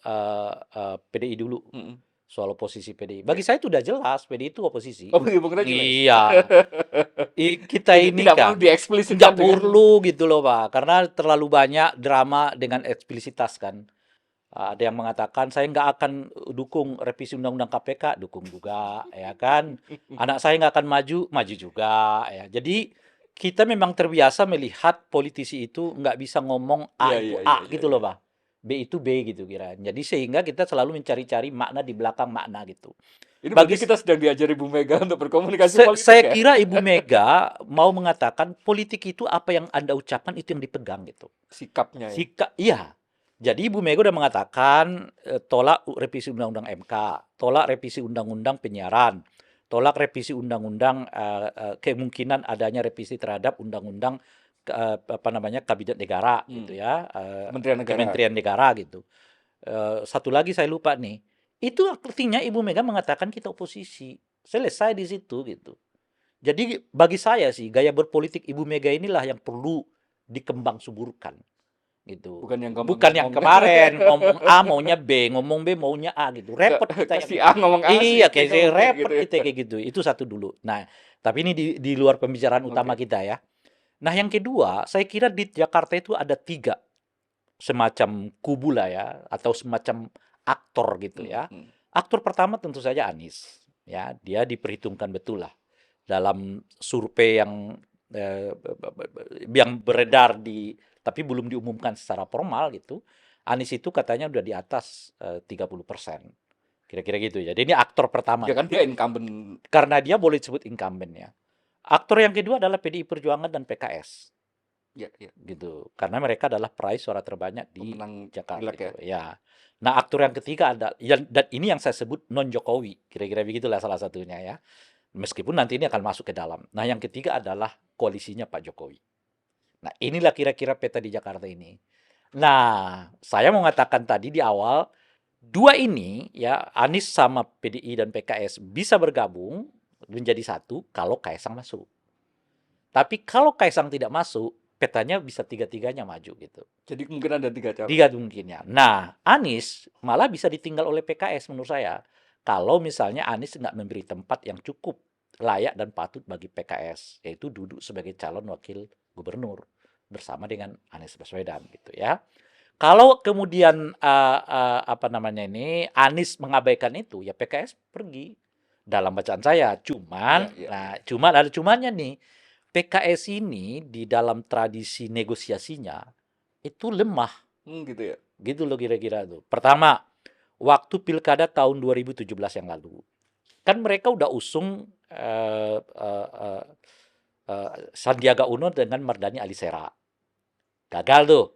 [SPEAKER 1] PDI dulu,
[SPEAKER 2] Mm-mm.
[SPEAKER 1] soal oposisi PDI.
[SPEAKER 2] Ya.
[SPEAKER 1] Bagi saya itu udah jelas, PDI itu oposisi.
[SPEAKER 2] Oh, bagi Bung Rey jelas.
[SPEAKER 1] Iya, kita ini
[SPEAKER 2] Tidak perlu
[SPEAKER 1] kan
[SPEAKER 2] dieksplisitkan
[SPEAKER 1] nggak
[SPEAKER 2] dengan
[SPEAKER 1] perlu gitu loh Pak, karena terlalu banyak drama dengan eksplisitas kan. Ada yang mengatakan saya nggak akan dukung revisi undang-undang KPK, dukung juga, ya kan. Anak saya nggak akan maju, maju juga, ya. Jadi kita memang terbiasa melihat politisi itu nggak bisa ngomong A
[SPEAKER 2] iya
[SPEAKER 1] itu
[SPEAKER 2] iya iya
[SPEAKER 1] A
[SPEAKER 2] iya
[SPEAKER 1] gitu
[SPEAKER 2] iya.
[SPEAKER 1] loh, Pak. B itu B gitu kira. Jadi sehingga kita selalu mencari-cari makna di belakang makna gitu.
[SPEAKER 2] Ini
[SPEAKER 1] Bagi
[SPEAKER 2] berarti kita sedang diajari Bu Mega untuk berkomunikasi politik
[SPEAKER 1] saya
[SPEAKER 2] ya.
[SPEAKER 1] kira Ibu Mega mau mengatakan politik itu apa yang Anda ucapkan itu yang dipegang gitu.
[SPEAKER 2] Sikapnya ya.
[SPEAKER 1] Iya. Jadi Ibu Mega udah mengatakan tolak revisi undang-undang MK, tolak revisi undang-undang penyiaran, tolak revisi undang-undang kemungkinan adanya revisi terhadap undang-undang apa namanya kabinet negara gitu
[SPEAKER 2] Hmm.
[SPEAKER 1] ya,
[SPEAKER 2] Kementerian Negara.
[SPEAKER 1] kementerian negara gitu. Satu lagi saya lupa nih. Itu artinya Ibu Mega mengatakan kita oposisi. Selesai di situ gitu. Jadi bagi saya sih gaya berpolitik Ibu Mega inilah yang perlu dikembang suburkan gitu.
[SPEAKER 2] Bukan yang
[SPEAKER 1] Bukan yang
[SPEAKER 2] ngomong-ngomong.
[SPEAKER 1] kemarin ngomong A maunya B, ngomong B maunya A gitu. Repot kita
[SPEAKER 2] Ke
[SPEAKER 1] yang
[SPEAKER 2] si A ngomong A, si
[SPEAKER 1] iya
[SPEAKER 2] B
[SPEAKER 1] kayak saya
[SPEAKER 2] ngomong B
[SPEAKER 1] repot
[SPEAKER 2] gitu ya.
[SPEAKER 1] kita kayak gitu. Itu satu dulu. Nah, tapi ini di luar pembicaraan utama
[SPEAKER 2] Oke.
[SPEAKER 1] kita ya. Nah, yang kedua, saya kira di Jakarta itu ada tiga semacam kubu lah ya, atau semacam aktor gitu
[SPEAKER 2] Hmm,
[SPEAKER 1] ya.
[SPEAKER 2] hmm.
[SPEAKER 1] Aktor pertama tentu saja Anies. Ya, dia diperhitungkan betul lah dalam survei yang beredar tapi belum diumumkan secara formal gitu. Anies itu katanya udah di atas 30%. Kira-kira gitu ya. Jadi ini aktor pertama
[SPEAKER 2] Ya
[SPEAKER 1] nih.
[SPEAKER 2] kan dia incumbent.
[SPEAKER 1] Karena dia boleh disebut incumbent ya. Aktor yang kedua adalah PDI Perjuangan dan PKS
[SPEAKER 2] Ya, ya.
[SPEAKER 1] gitu. Karena mereka adalah peraih suara terbanyak di
[SPEAKER 2] Pemenang
[SPEAKER 1] Jakarta
[SPEAKER 2] pilek ya.
[SPEAKER 1] gitu. Ya. Nah, aktor yang ketiga ada dan ini yang saya sebut non Jokowi. Kira-kira begitulah salah satunya ya. Meskipun nanti ini akan masuk ke dalam. Nah, yang ketiga adalah koalisinya Pak Jokowi. Nah, inilah kira-kira peta di Jakarta ini. Nah, saya mau mengatakan tadi di awal, dua ini ya, Anies sama PDI dan PKS bisa bergabung menjadi satu kalau Kaisang masuk. Tapi kalau Kaisang tidak masuk, petanya bisa tiga-tiganya maju gitu.
[SPEAKER 2] Jadi mungkin ada 3 calon.
[SPEAKER 1] Tiga mungkinnya. Nah, Anies malah bisa ditinggal oleh PKS menurut saya. Kalau misalnya Anies nggak memberi tempat yang cukup layak dan patut bagi PKS, yaitu duduk sebagai calon wakil gubernur bersama dengan Anies Baswedan gitu ya. Kalau kemudian apa namanya ini Anies mengabaikan itu, ya PKS pergi dalam bacaan saya.
[SPEAKER 2] Ya, ya,
[SPEAKER 1] Nah,
[SPEAKER 2] ya.
[SPEAKER 1] cuman ada cumannya nih. PKS ini di dalam tradisi negosiasinya itu lemah,
[SPEAKER 2] Gitu ya.
[SPEAKER 1] gitu loh kira-kira tuh. Pertama, waktu pilkada tahun 2017 yang lalu, kan mereka udah usung Sandiaga Uno dengan Mardhani Alisera. Gagal tuh.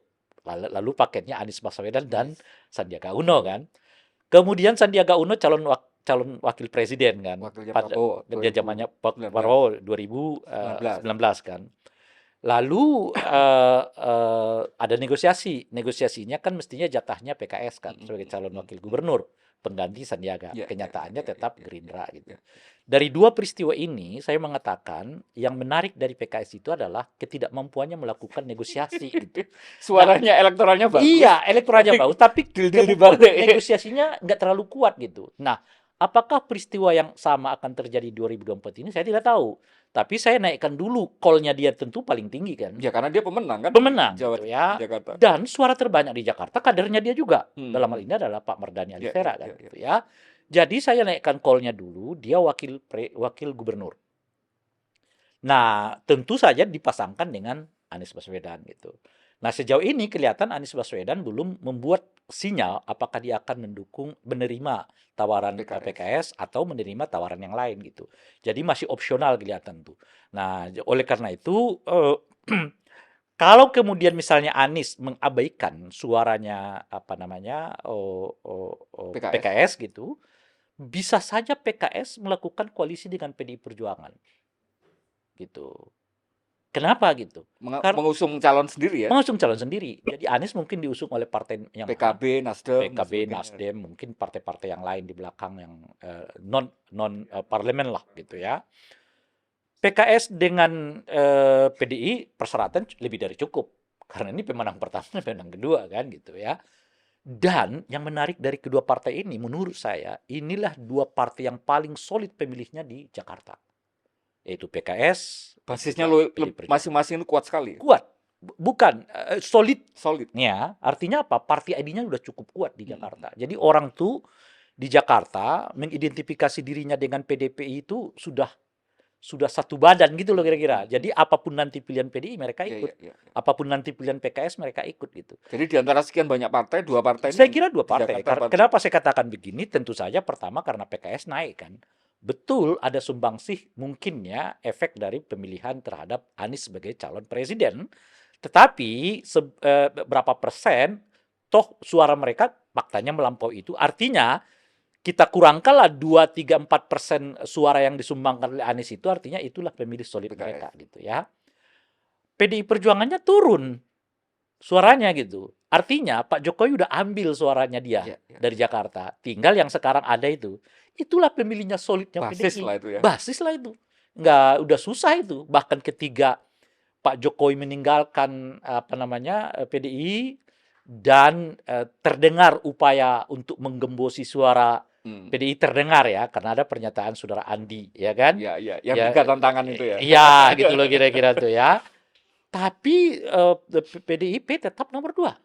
[SPEAKER 1] Lalu paketnya Anies Baswedan dan Sandiaga Uno kan. Kemudian Sandiaga Uno calon wakil presiden kan.
[SPEAKER 2] Wakilnya
[SPEAKER 1] Pada
[SPEAKER 2] Prabowo
[SPEAKER 1] dia zamannya
[SPEAKER 2] 2019.
[SPEAKER 1] Prabowo 2019 kan. Lalu ada negosiasi. Negosiasinya kan mestinya jatahnya PKS kan sebagai calon wakil gubernur pengganti Sandiaga.
[SPEAKER 2] Ya, ya,
[SPEAKER 1] Kenyataannya
[SPEAKER 2] ya,
[SPEAKER 1] tetap
[SPEAKER 2] ya,
[SPEAKER 1] Gerindra
[SPEAKER 2] ya,
[SPEAKER 1] gitu.
[SPEAKER 2] ya.
[SPEAKER 1] Dari dua peristiwa ini saya mengatakan yang menarik dari PKS itu adalah ketidakmampuannya melakukan negosiasi gitu.
[SPEAKER 2] Suaranya elektoralnya bagus.
[SPEAKER 1] Iya, elektoralnya bagus, tapi
[SPEAKER 2] Deal-deal dibalik.
[SPEAKER 1] negosiasinya nggak terlalu kuat gitu. Nah, apakah peristiwa yang sama akan terjadi 2024 ini? Saya tidak tahu. Tapi saya naikkan dulu call-nya dia tentu paling tinggi kan.
[SPEAKER 2] Ya karena dia pemenang kan.
[SPEAKER 1] Pemenang
[SPEAKER 2] Jawa,
[SPEAKER 1] gitu ya.
[SPEAKER 2] Jakarta.
[SPEAKER 1] Dan suara terbanyak di Jakarta kadernya dia juga. Dalam hal
[SPEAKER 2] Hmm.
[SPEAKER 1] ini adalah Pak Mardhani
[SPEAKER 2] Ya,
[SPEAKER 1] Alisera
[SPEAKER 2] ya,
[SPEAKER 1] kan
[SPEAKER 2] ya,
[SPEAKER 1] gitu ya. Jadi saya naikkan call-nya dulu, dia wakil gubernur. Nah, tentu saja dipasangkan dengan Anies Baswedan gitu. Nah, sejauh ini kelihatan Anies Baswedan belum membuat sinyal apakah dia akan menerima tawaran PKS atau menerima tawaran yang lain gitu. Jadi masih opsional kelihatan tuh. Nah, oleh karena itu kalau kemudian misalnya Anies mengabaikan suaranya apa namanya PKS gitu, bisa saja PKS melakukan koalisi dengan PDI Perjuangan gitu. Kenapa gitu?
[SPEAKER 2] Mengusung calon sendiri ya?
[SPEAKER 1] Mengusung calon sendiri. Jadi Anies mungkin diusung oleh partai yang
[SPEAKER 2] PKB, Nasdem,
[SPEAKER 1] Nasdem, mungkin partai-partai yang lain di belakang yang non parlemen lah gitu ya. PKS dengan PDI persyaratan lebih dari cukup karena ini pemenang pertama, pemenang kedua kan gitu ya. Dan yang menarik dari kedua partai ini menurut saya inilah dua partai yang paling solid pemilihnya di Jakarta. Yaitu PKS,
[SPEAKER 2] basisnya masing-masing itu kuat sekali.
[SPEAKER 1] Kuat. Bukan solid.
[SPEAKER 2] Solid.
[SPEAKER 1] Ya, artinya apa? Party ID-nya udah cukup kuat di Jakarta. Jadi orang tuh di Jakarta mengidentifikasi dirinya dengan PDPI itu sudah satu badan gitu loh kira-kira. Jadi apapun nanti pilihan PDI mereka ikut. Apapun nanti pilihan PKS mereka ikut gitu.
[SPEAKER 2] Jadi di antara sekian banyak partai, dua partai ini.
[SPEAKER 1] Saya kira dua partai. Kenapa saya katakan begini? Tentu saja pertama karena PKS naik kan. Betul ada sumbangsih mungkinnya efek dari pemilihan terhadap Anies sebagai calon presiden. Tetapi berapa persen toh suara mereka faktanya melampaui itu. Artinya kita kurangkanlah 2, 3, 4% suara yang disumbangkan oleh Anies itu artinya itulah pemilih solid mereka gitu ya. PDI Perjuangannya turun suaranya gitu. Artinya Pak Jokowi udah ambil suaranya dia dari Jakarta. Tinggal yang sekarang ada itu. Itulah pemilihnya solidnya
[SPEAKER 2] basis
[SPEAKER 1] PDI.
[SPEAKER 2] Lah itu ya.
[SPEAKER 1] Basis lah itu. nggak udah susah itu. Bahkan ketika Pak Jokowi meninggalkan PDI dan terdengar upaya untuk menggembosi suara
[SPEAKER 2] Hmm.
[SPEAKER 1] PDI terdengar ya, karena ada pernyataan saudara Andi, ya kan?
[SPEAKER 2] Ya, ya, yang
[SPEAKER 1] Ya,
[SPEAKER 2] tiga tantangan itu ya.
[SPEAKER 1] ya gitu loh kira-kira tuh ya. Tapi PDIP tetap nomor dua,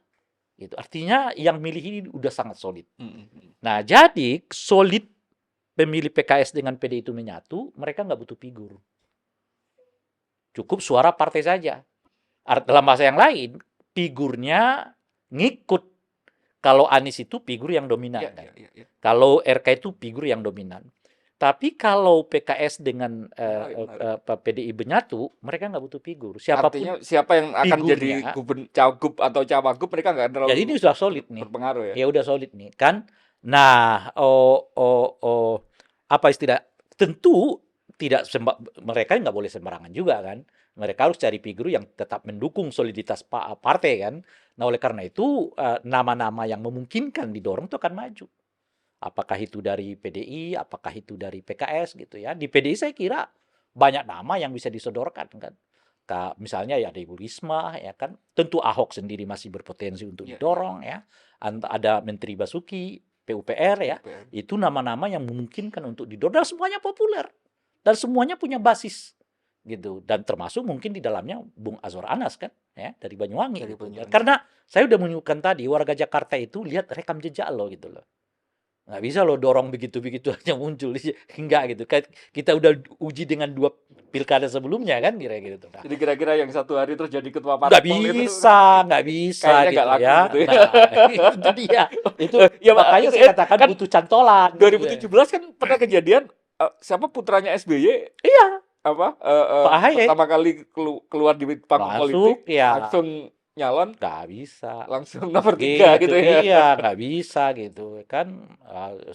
[SPEAKER 1] gitu. Artinya yang milih ini udah sangat solid.
[SPEAKER 2] Hmm, hmm.
[SPEAKER 1] Nah, jadi solid pemilih PKS dengan PDI itu menyatu, mereka nggak butuh figur. Cukup suara partai saja. Dalam bahasa yang lain, figurnya ngikut. Kalau Anies itu figur yang dominan
[SPEAKER 2] Ya,
[SPEAKER 1] kan.
[SPEAKER 2] ya, ya, ya.
[SPEAKER 1] Kalau RK itu figur yang dominan. Tapi kalau PKS dengan
[SPEAKER 2] Menarik, menarik.
[SPEAKER 1] PDI menyatu, mereka nggak butuh figur. Siapapun
[SPEAKER 2] Artinya siapa yang akan jadi
[SPEAKER 1] figurnya,
[SPEAKER 2] cagup atau cawagup mereka nggak
[SPEAKER 1] ya
[SPEAKER 2] terlalu
[SPEAKER 1] ini sudah solid nih.
[SPEAKER 2] berpengaruh ya.
[SPEAKER 1] Ya udah solid nih kan. Nah, apa istilah? Tentu tidak mereka nggak boleh sembarangan juga kan. Mereka harus cari figur yang tetap mendukung soliditas partai kan. Nah, oleh karena itu nama-nama yang memungkinkan didorong itu akan maju. Apakah itu dari PDI, apakah itu dari PKS gitu ya. Di PDI saya kira banyak nama yang bisa disodorkan kan. Misalnya ya ada Ibu Risma ya kan. Tentu Ahok sendiri masih berpotensi untuk
[SPEAKER 2] Ya, ya.
[SPEAKER 1] didorong ya. Ada Menteri Basuki, PUPR ya.
[SPEAKER 2] PUPR.
[SPEAKER 1] Itu nama-nama yang memungkinkan untuk didorong dan semuanya populer. Dan semuanya punya basis gitu. Dan termasuk mungkin di dalamnya Bung Azwar Anas kan ya dari Banyuwangi
[SPEAKER 2] Dari
[SPEAKER 1] gitu.
[SPEAKER 2] Banyuwangi.
[SPEAKER 1] Karena saya udah menyebutkan tadi warga Jakarta itu lihat rekam jejak lo gitu loh. Nggak bisa lo dorong begitu-begitu aja muncul. Enggak gitu. Kita udah uji dengan 2 pilkada sebelumnya kan kira-kira gitu. Nah,
[SPEAKER 2] Jadi kira-kira yang satu hari terus jadi ketua
[SPEAKER 1] nggak
[SPEAKER 2] parpol itu
[SPEAKER 1] bisa, nggak bisa
[SPEAKER 2] kayaknya nggak
[SPEAKER 1] gitu
[SPEAKER 2] laku
[SPEAKER 1] ya.
[SPEAKER 2] gitu ya.
[SPEAKER 1] Nah, itu dia. Itu
[SPEAKER 2] Ya Pak,
[SPEAKER 1] makanya
[SPEAKER 2] itu
[SPEAKER 1] saya katakan
[SPEAKER 2] kan
[SPEAKER 1] butuh cantolan gitu ya.
[SPEAKER 2] 2017 kan pernah kejadian siapa putranya SBY
[SPEAKER 1] Iya, Pak AHY
[SPEAKER 2] pertama kali keluar di panggung
[SPEAKER 1] masuk
[SPEAKER 2] politik
[SPEAKER 1] ya
[SPEAKER 2] langsung nyalon
[SPEAKER 1] nggak bisa.
[SPEAKER 2] langsung nomor 3
[SPEAKER 1] Gitu,
[SPEAKER 2] gitu ya.
[SPEAKER 1] iya nggak bisa gitu kan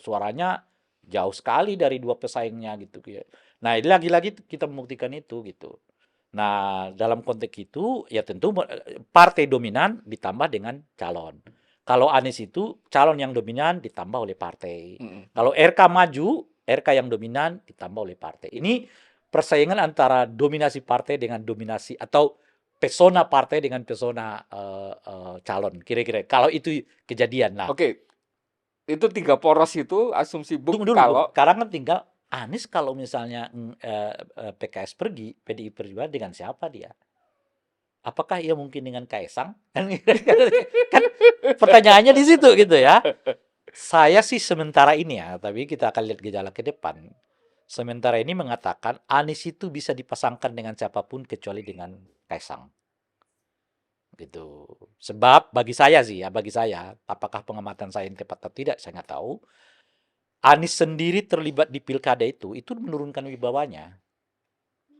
[SPEAKER 1] suaranya jauh sekali dari 2 pesaingnya gitu ya. Nah, ini lagi-lagi kita membuktikan itu gitu. Nah, dalam konteks itu ya tentu partai dominan ditambah dengan calon. Kalau Anies itu calon yang dominan ditambah oleh partai. Kalau RK maju, RK yang dominan ditambah oleh partai. Ini persaingan antara dominasi partai dengan dominasi atau pesona partai dengan pesona calon. Kira-kira kalau itu kejadian. Nah,
[SPEAKER 2] Oke, itu 3 poros itu asumsi Bung
[SPEAKER 1] tunggu dulu Bung.
[SPEAKER 2] kalau
[SPEAKER 1] Sekarang kan tinggal Anies kalau misalnya PKS pergi, PDI Perjuangan dengan siapa dia? Apakah ia mungkin dengan Kaisang? Kan pertanyaannya di situ gitu ya. Saya sih sementara ini ya, tapi kita akan lihat gejala ke depan. Sementara ini mengatakan Anies itu bisa dipasangkan dengan siapapun kecuali dengan Kaisang. Gitu. Sebab bagi saya sih ya, bagi saya, apakah pengamatan saya yang tepat atau tidak, saya nggak tahu. Anies sendiri terlibat di pilkada itu menurunkan wibawanya.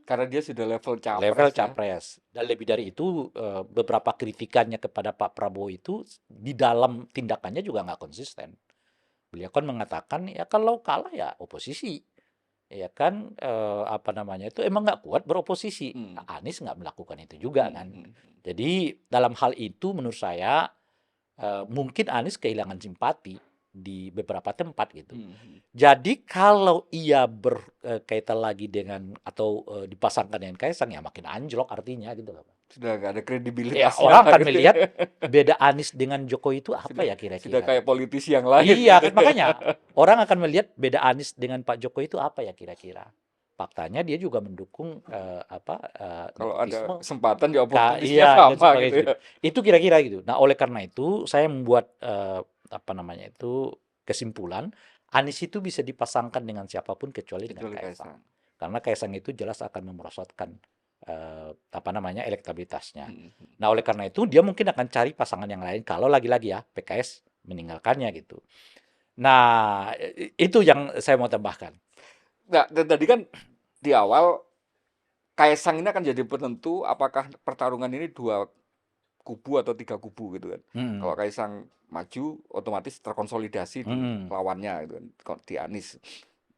[SPEAKER 2] karena dia sudah level
[SPEAKER 1] Level
[SPEAKER 2] capres ya.
[SPEAKER 1] capres. Dan lebih dari itu, beberapa kritikannya kepada Pak Prabowo itu di dalam tindakannya juga nggak konsisten. Beliau kan mengatakan ya kalau kalah ya oposisi. Ya kan itu emang nggak kuat beroposisi.
[SPEAKER 2] Hmm.
[SPEAKER 1] Nah, Anies nggak melakukan itu juga kan.
[SPEAKER 2] Hmm.
[SPEAKER 1] Jadi dalam hal itu menurut saya mungkin Anies kehilangan simpati di beberapa tempat gitu. Jadi kalau ia berkaitan lagi dengan atau dipasangkan dengan Kaisang ya makin anjlok artinya gitu loh.
[SPEAKER 2] Sudah nggak ada
[SPEAKER 1] Ya
[SPEAKER 2] kredibilitasnya
[SPEAKER 1] orang akan
[SPEAKER 2] gitu ya.
[SPEAKER 1] melihat beda Anies dengan Jokowi itu apa
[SPEAKER 2] Sudah,
[SPEAKER 1] ya
[SPEAKER 2] sudah
[SPEAKER 1] kira-kira.
[SPEAKER 2] kayak politisi yang lain
[SPEAKER 1] Iya
[SPEAKER 2] gitu.
[SPEAKER 1] kan makanya orang akan melihat beda Anies dengan Pak Jokowi itu apa ya kira-kira. Faktanya dia juga mendukung
[SPEAKER 2] Kalau ada
[SPEAKER 1] nepotisme.
[SPEAKER 2] kesempatan ya oportunisnya
[SPEAKER 1] Iya, dan
[SPEAKER 2] sama
[SPEAKER 1] sebagainya
[SPEAKER 2] gitu
[SPEAKER 1] gitu.
[SPEAKER 2] ya.
[SPEAKER 1] Itu kira-kira gitu. Nah, oleh karena itu saya membuat kesimpulan Anies itu bisa dipasangkan dengan siapapun kecuali dengan
[SPEAKER 2] Kecuali
[SPEAKER 1] Kaisang.
[SPEAKER 2] Kaisang.
[SPEAKER 1] Karena Kaisang itu jelas akan merosotkan elektabilitasnya.
[SPEAKER 2] Hmm.
[SPEAKER 1] Nah, oleh karena itu dia mungkin akan cari pasangan yang lain kalau lagi-lagi ya PKS meninggalkannya gitu. Nah, itu yang saya mau tambahkan.
[SPEAKER 2] Nggak, tadi kan di awal Kaisang ini akan jadi penentu apakah pertarungan ini 2 kubu atau 3 kubu gitu kan. Kalau Kaisang maju otomatis terkonsolidasi di lawannya gitu kan, di Anies.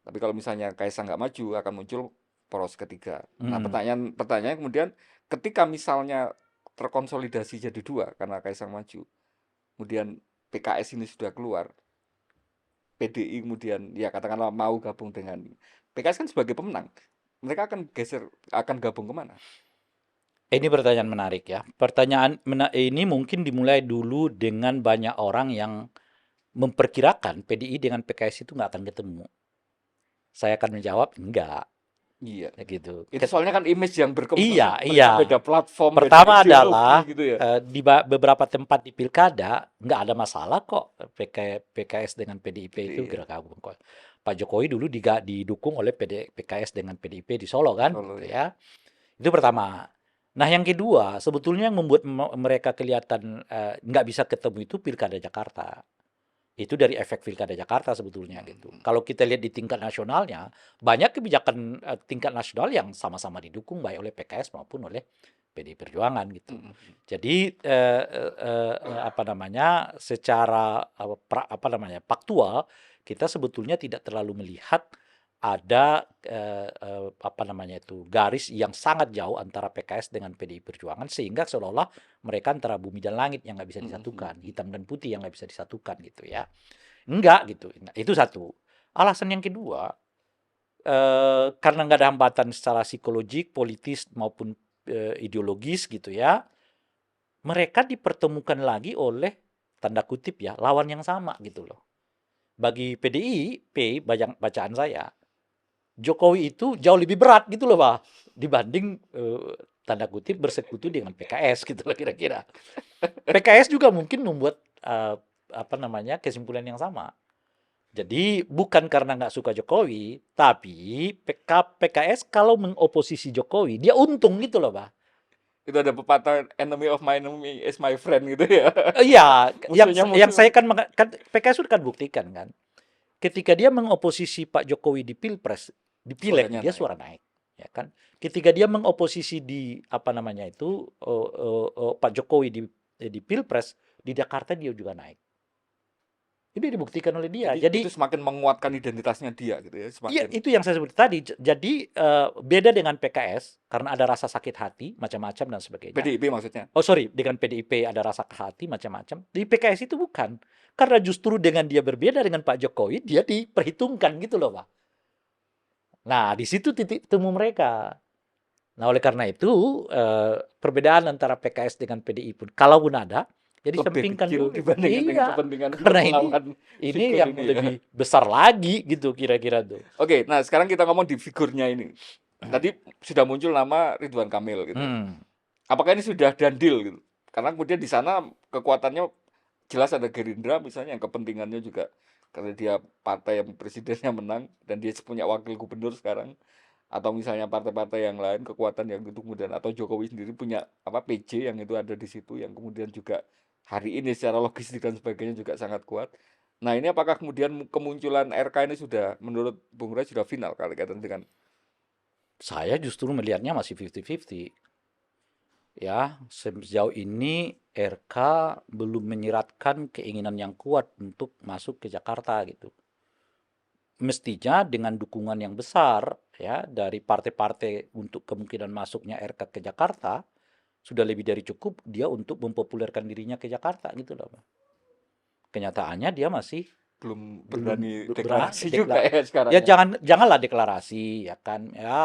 [SPEAKER 2] Tapi kalau misalnya Kaisang nggak maju akan muncul poros ketiga. Nah, pertanyaan kemudian ketika misalnya terkonsolidasi jadi 2 karena Kaisang maju, kemudian PKS ini sudah keluar, PDI kemudian ya katakanlah mau gabung dengan PKS kan sebagai pemenang. mereka akan gabung kemana?
[SPEAKER 1] Ini pertanyaan menarik ya. Ini mungkin dimulai dulu dengan banyak orang yang memperkirakan PDI dengan PKS itu nggak akan ketemu. Saya akan menjawab enggak,
[SPEAKER 2] Iya.
[SPEAKER 1] ya gitu.
[SPEAKER 2] Itu soalnya kan image yang berkembang,
[SPEAKER 1] Iya,
[SPEAKER 2] mereka
[SPEAKER 1] iya.
[SPEAKER 2] beda platform, beda
[SPEAKER 1] Pertama
[SPEAKER 2] ideologi
[SPEAKER 1] adalah
[SPEAKER 2] gitu ya.
[SPEAKER 1] di beberapa tempat di pilkada nggak ada masalah kok PKS dengan PDIP itu
[SPEAKER 2] Jadi
[SPEAKER 1] bergabung kok. Pak Jokowi dulu didukung oleh PKS dengan PDIP di Solo
[SPEAKER 2] di
[SPEAKER 1] kan,
[SPEAKER 2] Solo
[SPEAKER 1] gitu
[SPEAKER 2] ya.
[SPEAKER 1] ya. Itu pertama. Nah, yang kedua, sebetulnya yang membuat mereka kelihatan nggak bisa ketemu itu pilkada Jakarta. Itu dari efek pilkada Jakarta sebetulnya gitu.
[SPEAKER 2] Hmm.
[SPEAKER 1] Kalau kita lihat di tingkat nasionalnya, banyak kebijakan tingkat nasional yang sama-sama didukung baik oleh PKS maupun oleh PDI Perjuangan gitu.
[SPEAKER 2] Hmm.
[SPEAKER 1] Jadi apa namanya, secara apa namanya, faktual kita sebetulnya tidak terlalu melihat ada apa namanya itu, garis yang sangat jauh antara PKS dengan PDI Perjuangan sehingga seolah-olah mereka antara bumi dan langit yang nggak bisa
[SPEAKER 2] Hmm.
[SPEAKER 1] disatukan, hitam dan putih yang nggak bisa disatukan gitu ya. Enggak gitu. Nah, itu satu. Alasan yang kedua, karena nggak ada hambatan secara psikologik, politis maupun ideologis gitu ya, mereka dipertemukan lagi oleh tanda kutip ya lawan yang sama gitu loh. Bagi PDIP, bacaan saya, Jokowi itu jauh lebih berat gitu loh Pak dibanding tanda kutip bersekutu dengan PKS gitu loh kira-kira. PKS juga mungkin membuat apa namanya kesimpulan yang sama. Jadi bukan karena nggak suka Jokowi, tapi PKS kalau mengoposisi Jokowi, dia untung gitu loh, Pak.
[SPEAKER 2] Itu ada pepatah enemy of my enemy is my friend gitu ya.
[SPEAKER 1] Iya,
[SPEAKER 2] Musuhnya
[SPEAKER 1] yang
[SPEAKER 2] musuh.
[SPEAKER 1] saya kan PKS sudah kan buktikan kan. Ketika dia mengoposisi Pak Jokowi di Pilpres, di Pileg
[SPEAKER 2] Suaranya
[SPEAKER 1] dia
[SPEAKER 2] naik.
[SPEAKER 1] suara naik, ya kan. Ketika dia mengoposisi di apa namanya itu Pak Jokowi di Pilpres di Jakarta dia juga naik. Itu dibuktikan oleh dia.
[SPEAKER 2] Jadi itu
[SPEAKER 1] Jadi
[SPEAKER 2] semakin menguatkan identitasnya dia gitu ya,
[SPEAKER 1] iya,
[SPEAKER 2] semakin.
[SPEAKER 1] itu yang saya sebut tadi. Jadi, beda dengan PKS, karena ada rasa sakit hati, macam-macam dan sebagainya.
[SPEAKER 2] PDIP maksudnya.
[SPEAKER 1] Oh sorry, dengan PDIP ada rasa hati, macam-macam. Di PKS itu bukan. Karena justru dengan dia berbeda dengan Pak Jokowi, dia diperhitungkan gitu loh, Pak. Nah, di situ titik temu mereka. Nah, oleh karena itu, perbedaan antara PKS dengan PDI pun, kalaupun ada, ya
[SPEAKER 2] Lebih
[SPEAKER 1] disampingkan
[SPEAKER 2] kecil
[SPEAKER 1] dulu.
[SPEAKER 2] dibandingkan dengan
[SPEAKER 1] Iya,
[SPEAKER 2] kepentingan untuk
[SPEAKER 1] karena
[SPEAKER 2] melawan
[SPEAKER 1] ini
[SPEAKER 2] figur
[SPEAKER 1] yang
[SPEAKER 2] ini ya.
[SPEAKER 1] lebih besar lagi gitu kira-kira tuh.
[SPEAKER 2] Oke, nah sekarang kita ngomong di figurnya ini. Tadi sudah muncul nama Ridwan Kamil gitu.
[SPEAKER 1] Hmm.
[SPEAKER 2] Apakah ini sudah done deal gitu? Karena kemudian di sana kekuatannya jelas ada Gerindra misalnya yang kepentingannya juga karena dia partai yang presidennya menang dan dia punya wakil gubernur sekarang, atau misalnya partai-partai yang lain kekuatan yang itu kemudian, atau Jokowi sendiri punya apa PJ yang itu ada di situ yang kemudian juga hari ini secara logistik dan sebagainya juga sangat kuat. Nah ini apakah kemudian kemunculan RK ini sudah menurut Bung Ray sudah final kali kaitan dengan
[SPEAKER 1] Saya justru melihatnya masih 50-50. Ya, sejauh ini RK belum menyiratkan keinginan yang kuat untuk masuk ke Jakarta gitu. Mestinya dengan dukungan yang besar ya dari partai-partai untuk kemungkinan masuknya RK ke Jakarta sudah lebih dari cukup dia untuk mempopulerkan dirinya ke Jakarta gitu loh. Kenyataannya dia masih
[SPEAKER 2] belum
[SPEAKER 1] belum
[SPEAKER 2] berani
[SPEAKER 1] berani
[SPEAKER 2] deklarasi juga ya sekarang
[SPEAKER 1] ya
[SPEAKER 2] ya.
[SPEAKER 1] janganlah deklarasi ya kan ya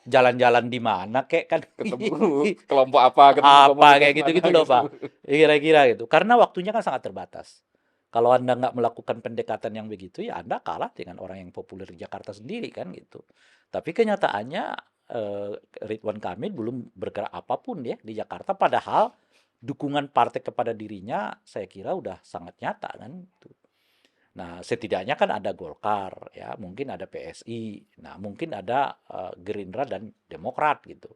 [SPEAKER 1] jalan-jalan di mana kek kan
[SPEAKER 2] Ketemu kelompok apa, ketemu
[SPEAKER 1] apa
[SPEAKER 2] komunitas
[SPEAKER 1] kayak
[SPEAKER 2] mana
[SPEAKER 1] gitu-gitu loh
[SPEAKER 2] gitu.
[SPEAKER 1] Pak. Kira-kira gitu. Karena waktunya kan sangat terbatas. Kalau Anda nggak melakukan pendekatan yang begitu, ya Anda kalah dengan orang yang populer di Jakarta sendiri kan gitu. Tapi kenyataannya eh, Ridwan Kamil belum bergerak apapun ya di Jakarta. Padahal dukungan partai kepada dirinya saya kira udah sangat nyata kan. Gitu. Nah, setidaknya kan ada Golkar ya, mungkin ada PSI, nah mungkin ada Gerindra dan Demokrat gitu.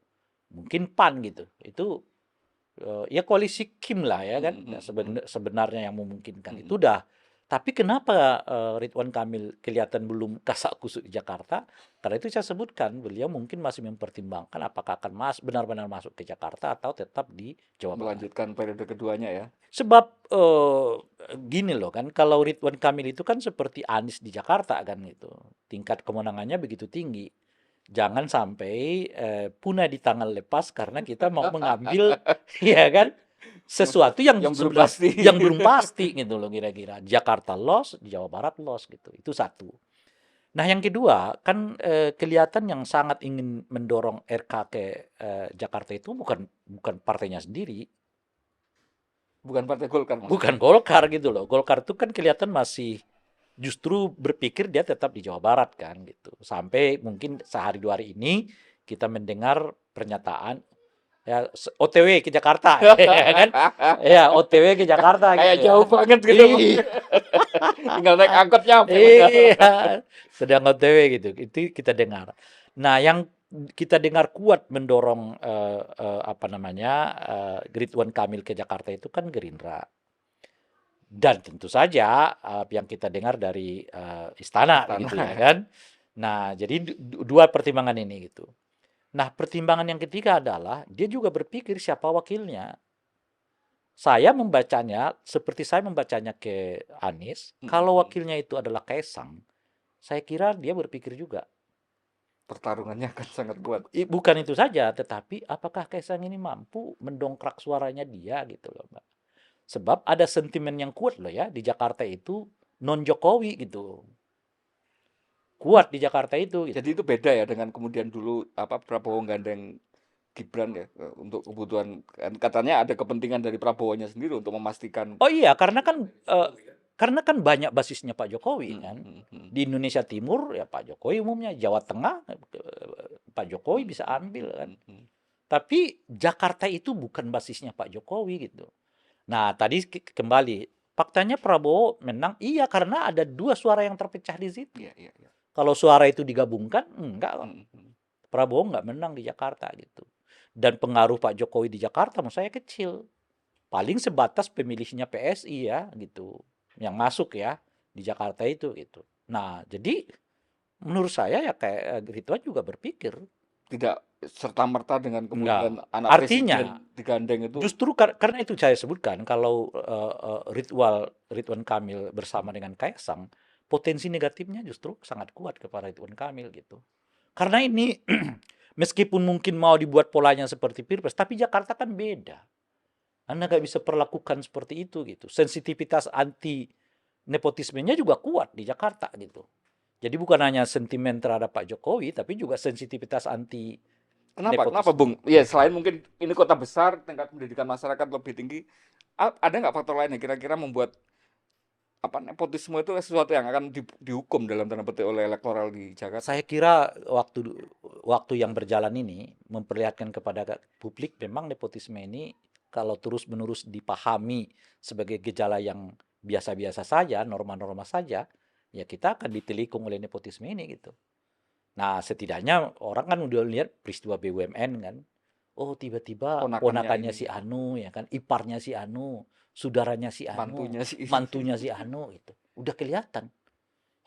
[SPEAKER 1] Mungkin PAN gitu. Itu ya koalisi Kim lah ya kan. Nah, sebenarnya yang memungkinkan itu udah. Tapi kenapa Ridwan Kamil kelihatan belum kasak kusuk di Jakarta? Karena itu saya sebutkan beliau mungkin masih mempertimbangkan apakah akan benar-benar masuk ke Jakarta atau tetap di Jawa Barat.
[SPEAKER 2] Melanjutkan periode keduanya ya.
[SPEAKER 1] Sebab gini loh kan, kalau Ridwan Kamil itu kan seperti Anies di Jakarta kan gitu. Tingkat kemenangannya begitu tinggi. Jangan sampai punah di tangan lepas karena kita mau mengambil ya kan sesuatu yang
[SPEAKER 2] Yang belum
[SPEAKER 1] sebenarnya
[SPEAKER 2] pasti.
[SPEAKER 1] yang belum pasti gitu loh kira-kira. Jakarta loss, di Jawa Barat loss gitu. Itu satu. Nah, yang kedua kan kelihatan yang sangat ingin mendorong RK ke Jakarta itu bukan bukan partainya sendiri,
[SPEAKER 2] Bukan Partai Golkar
[SPEAKER 1] bukan
[SPEAKER 2] maksudnya.
[SPEAKER 1] Golkar gitu loh. Golkar itu kan kelihatan masih justru berpikir dia tetap di Jawa Barat kan gitu. Sampai mungkin sehari dua hari ini kita mendengar pernyataan ya OTW ke Jakarta ya kan? Ya OTW ke Jakarta
[SPEAKER 2] Kayak
[SPEAKER 1] gitu ya.
[SPEAKER 2] jauh banget gitu.
[SPEAKER 1] Iya.
[SPEAKER 2] Tinggal naik angkot nyampe udah.
[SPEAKER 1] Iya, sedang OTW gitu. Itu kita dengar. Nah, yang kita dengar kuat mendorong apa namanya Ridwan Kamil ke Jakarta itu kan Gerindra. Dan tentu saja yang kita dengar dari istana
[SPEAKER 2] Istana.
[SPEAKER 1] gitu ya kan. Nah, jadi dua pertimbangan ini gitu. Nah, pertimbangan yang ketiga adalah dia juga berpikir siapa wakilnya. Saya membacanya seperti saya membacanya ke Anies, kalau
[SPEAKER 2] Mm-mm.
[SPEAKER 1] wakilnya itu adalah Kaisang, saya kira dia berpikir juga.
[SPEAKER 2] Pertarungannya akan sangat kuat.
[SPEAKER 1] Bukan itu saja, tetapi apakah Kaisang ini mampu mendongkrak suaranya dia gitu loh, Mbak. Sebab ada sentimen yang kuat loh ya di Jakarta itu non Jokowi gitu. Kuat di Jakarta itu
[SPEAKER 2] Jadi
[SPEAKER 1] gitu.
[SPEAKER 2] itu beda ya dengan kemudian dulu apa Prabowo gandeng Gibran ya untuk kebutuhan kan katanya ada kepentingan dari Prabowonya sendiri untuk memastikan.
[SPEAKER 1] Oh iya, karena kan banyak basisnya Pak Jokowi
[SPEAKER 2] Hmm,
[SPEAKER 1] kan.
[SPEAKER 2] hmm, hmm,
[SPEAKER 1] Di Indonesia Timur ya Pak Jokowi umumnya, Jawa Tengah Pak Jokowi
[SPEAKER 2] hmm,
[SPEAKER 1] bisa
[SPEAKER 2] hmm,
[SPEAKER 1] ambil kan.
[SPEAKER 2] hmm, hmm.
[SPEAKER 1] Tapi Jakarta itu bukan basisnya Pak Jokowi gitu. Nah, tadi kembali faktanya Prabowo menang iya karena ada dua suara yang terpecah di situ.
[SPEAKER 2] Iya, iya, iya.
[SPEAKER 1] Kalau suara itu digabungkan enggak kok.
[SPEAKER 2] Hmm, hmm.
[SPEAKER 1] Prabowo nggak menang di Jakarta gitu. Dan pengaruh Pak Jokowi di Jakarta menurut saya kecil. Paling sebatas pemilihnya PSI ya gitu. Yang masuk ya di Jakarta itu gitu. Nah, jadi menurut saya ya kayak Ridwan juga berpikir
[SPEAKER 2] Tidak serta-merta dengan
[SPEAKER 1] enggak.
[SPEAKER 2] kemudian anak
[SPEAKER 1] Artinya
[SPEAKER 2] presiden digandeng itu.
[SPEAKER 1] justru karena itu saya sebutkan kalau Ridwan Kamil bersama dengan Kaisang, potensi negatifnya justru sangat kuat kepada Ridwan Kamil gitu. Karena ini meskipun mungkin mau dibuat polanya seperti Pilpres, tapi Jakarta kan beda. Anda nggak bisa perlakukan seperti itu gitu. Sensitivitas anti nepotismenya juga kuat di Jakarta gitu. Jadi bukan hanya sentimen terhadap Pak Jokowi, tapi juga sensitivitas anti
[SPEAKER 2] Kenapa? Kenapa,
[SPEAKER 1] nepotisme.
[SPEAKER 2] Bung? Ya, selain mungkin ini kota besar, tingkat pendidikan masyarakat lebih tinggi, ada nggak faktor lain yang kira-kira membuat apa nepotisme itu sesuatu yang akan dihukum dalam tanda petik oleh elektoral di Jakarta?
[SPEAKER 1] Saya kira waktu waktu yang berjalan ini memperlihatkan kepada publik memang nepotisme ini kalau terus-menerus dipahami sebagai gejala yang biasa-biasa saja, norma-norma saja, ya kita akan ditelikung oleh nepotisme ini gitu. Nah, setidaknya orang kan udah lihat peristiwa BUMN kan. Oh, tiba-tiba
[SPEAKER 2] Ponakannya
[SPEAKER 1] ponakannya
[SPEAKER 2] ini,
[SPEAKER 1] si Anu ya kan, iparnya si Anu, saudaranya si Anu,
[SPEAKER 2] mantunya sih ini.
[SPEAKER 1] mantunya si Anu itu. Udah kelihatan.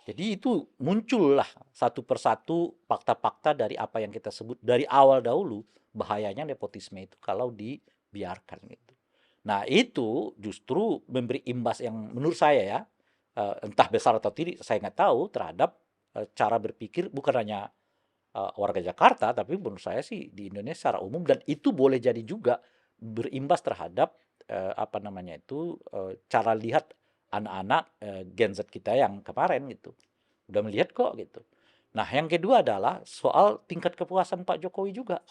[SPEAKER 1] Jadi itu muncullah satu persatu fakta-fakta dari apa yang kita sebut dari awal dahulu bahayanya nepotisme itu kalau dibiarkan gitu. Nah, itu justru memberi imbas yang menurut saya ya, entah besar atau tidak saya nggak tahu terhadap cara berpikir bukan hanya warga Jakarta, tapi menurut saya sih di Indonesia secara umum dan itu boleh jadi juga berimbas terhadap apa namanya itu cara lihat anak-anak Gen Z kita yang kemarin gitu. Udah melihat kok gitu. Nah, yang kedua adalah soal tingkat kepuasan Pak Jokowi juga.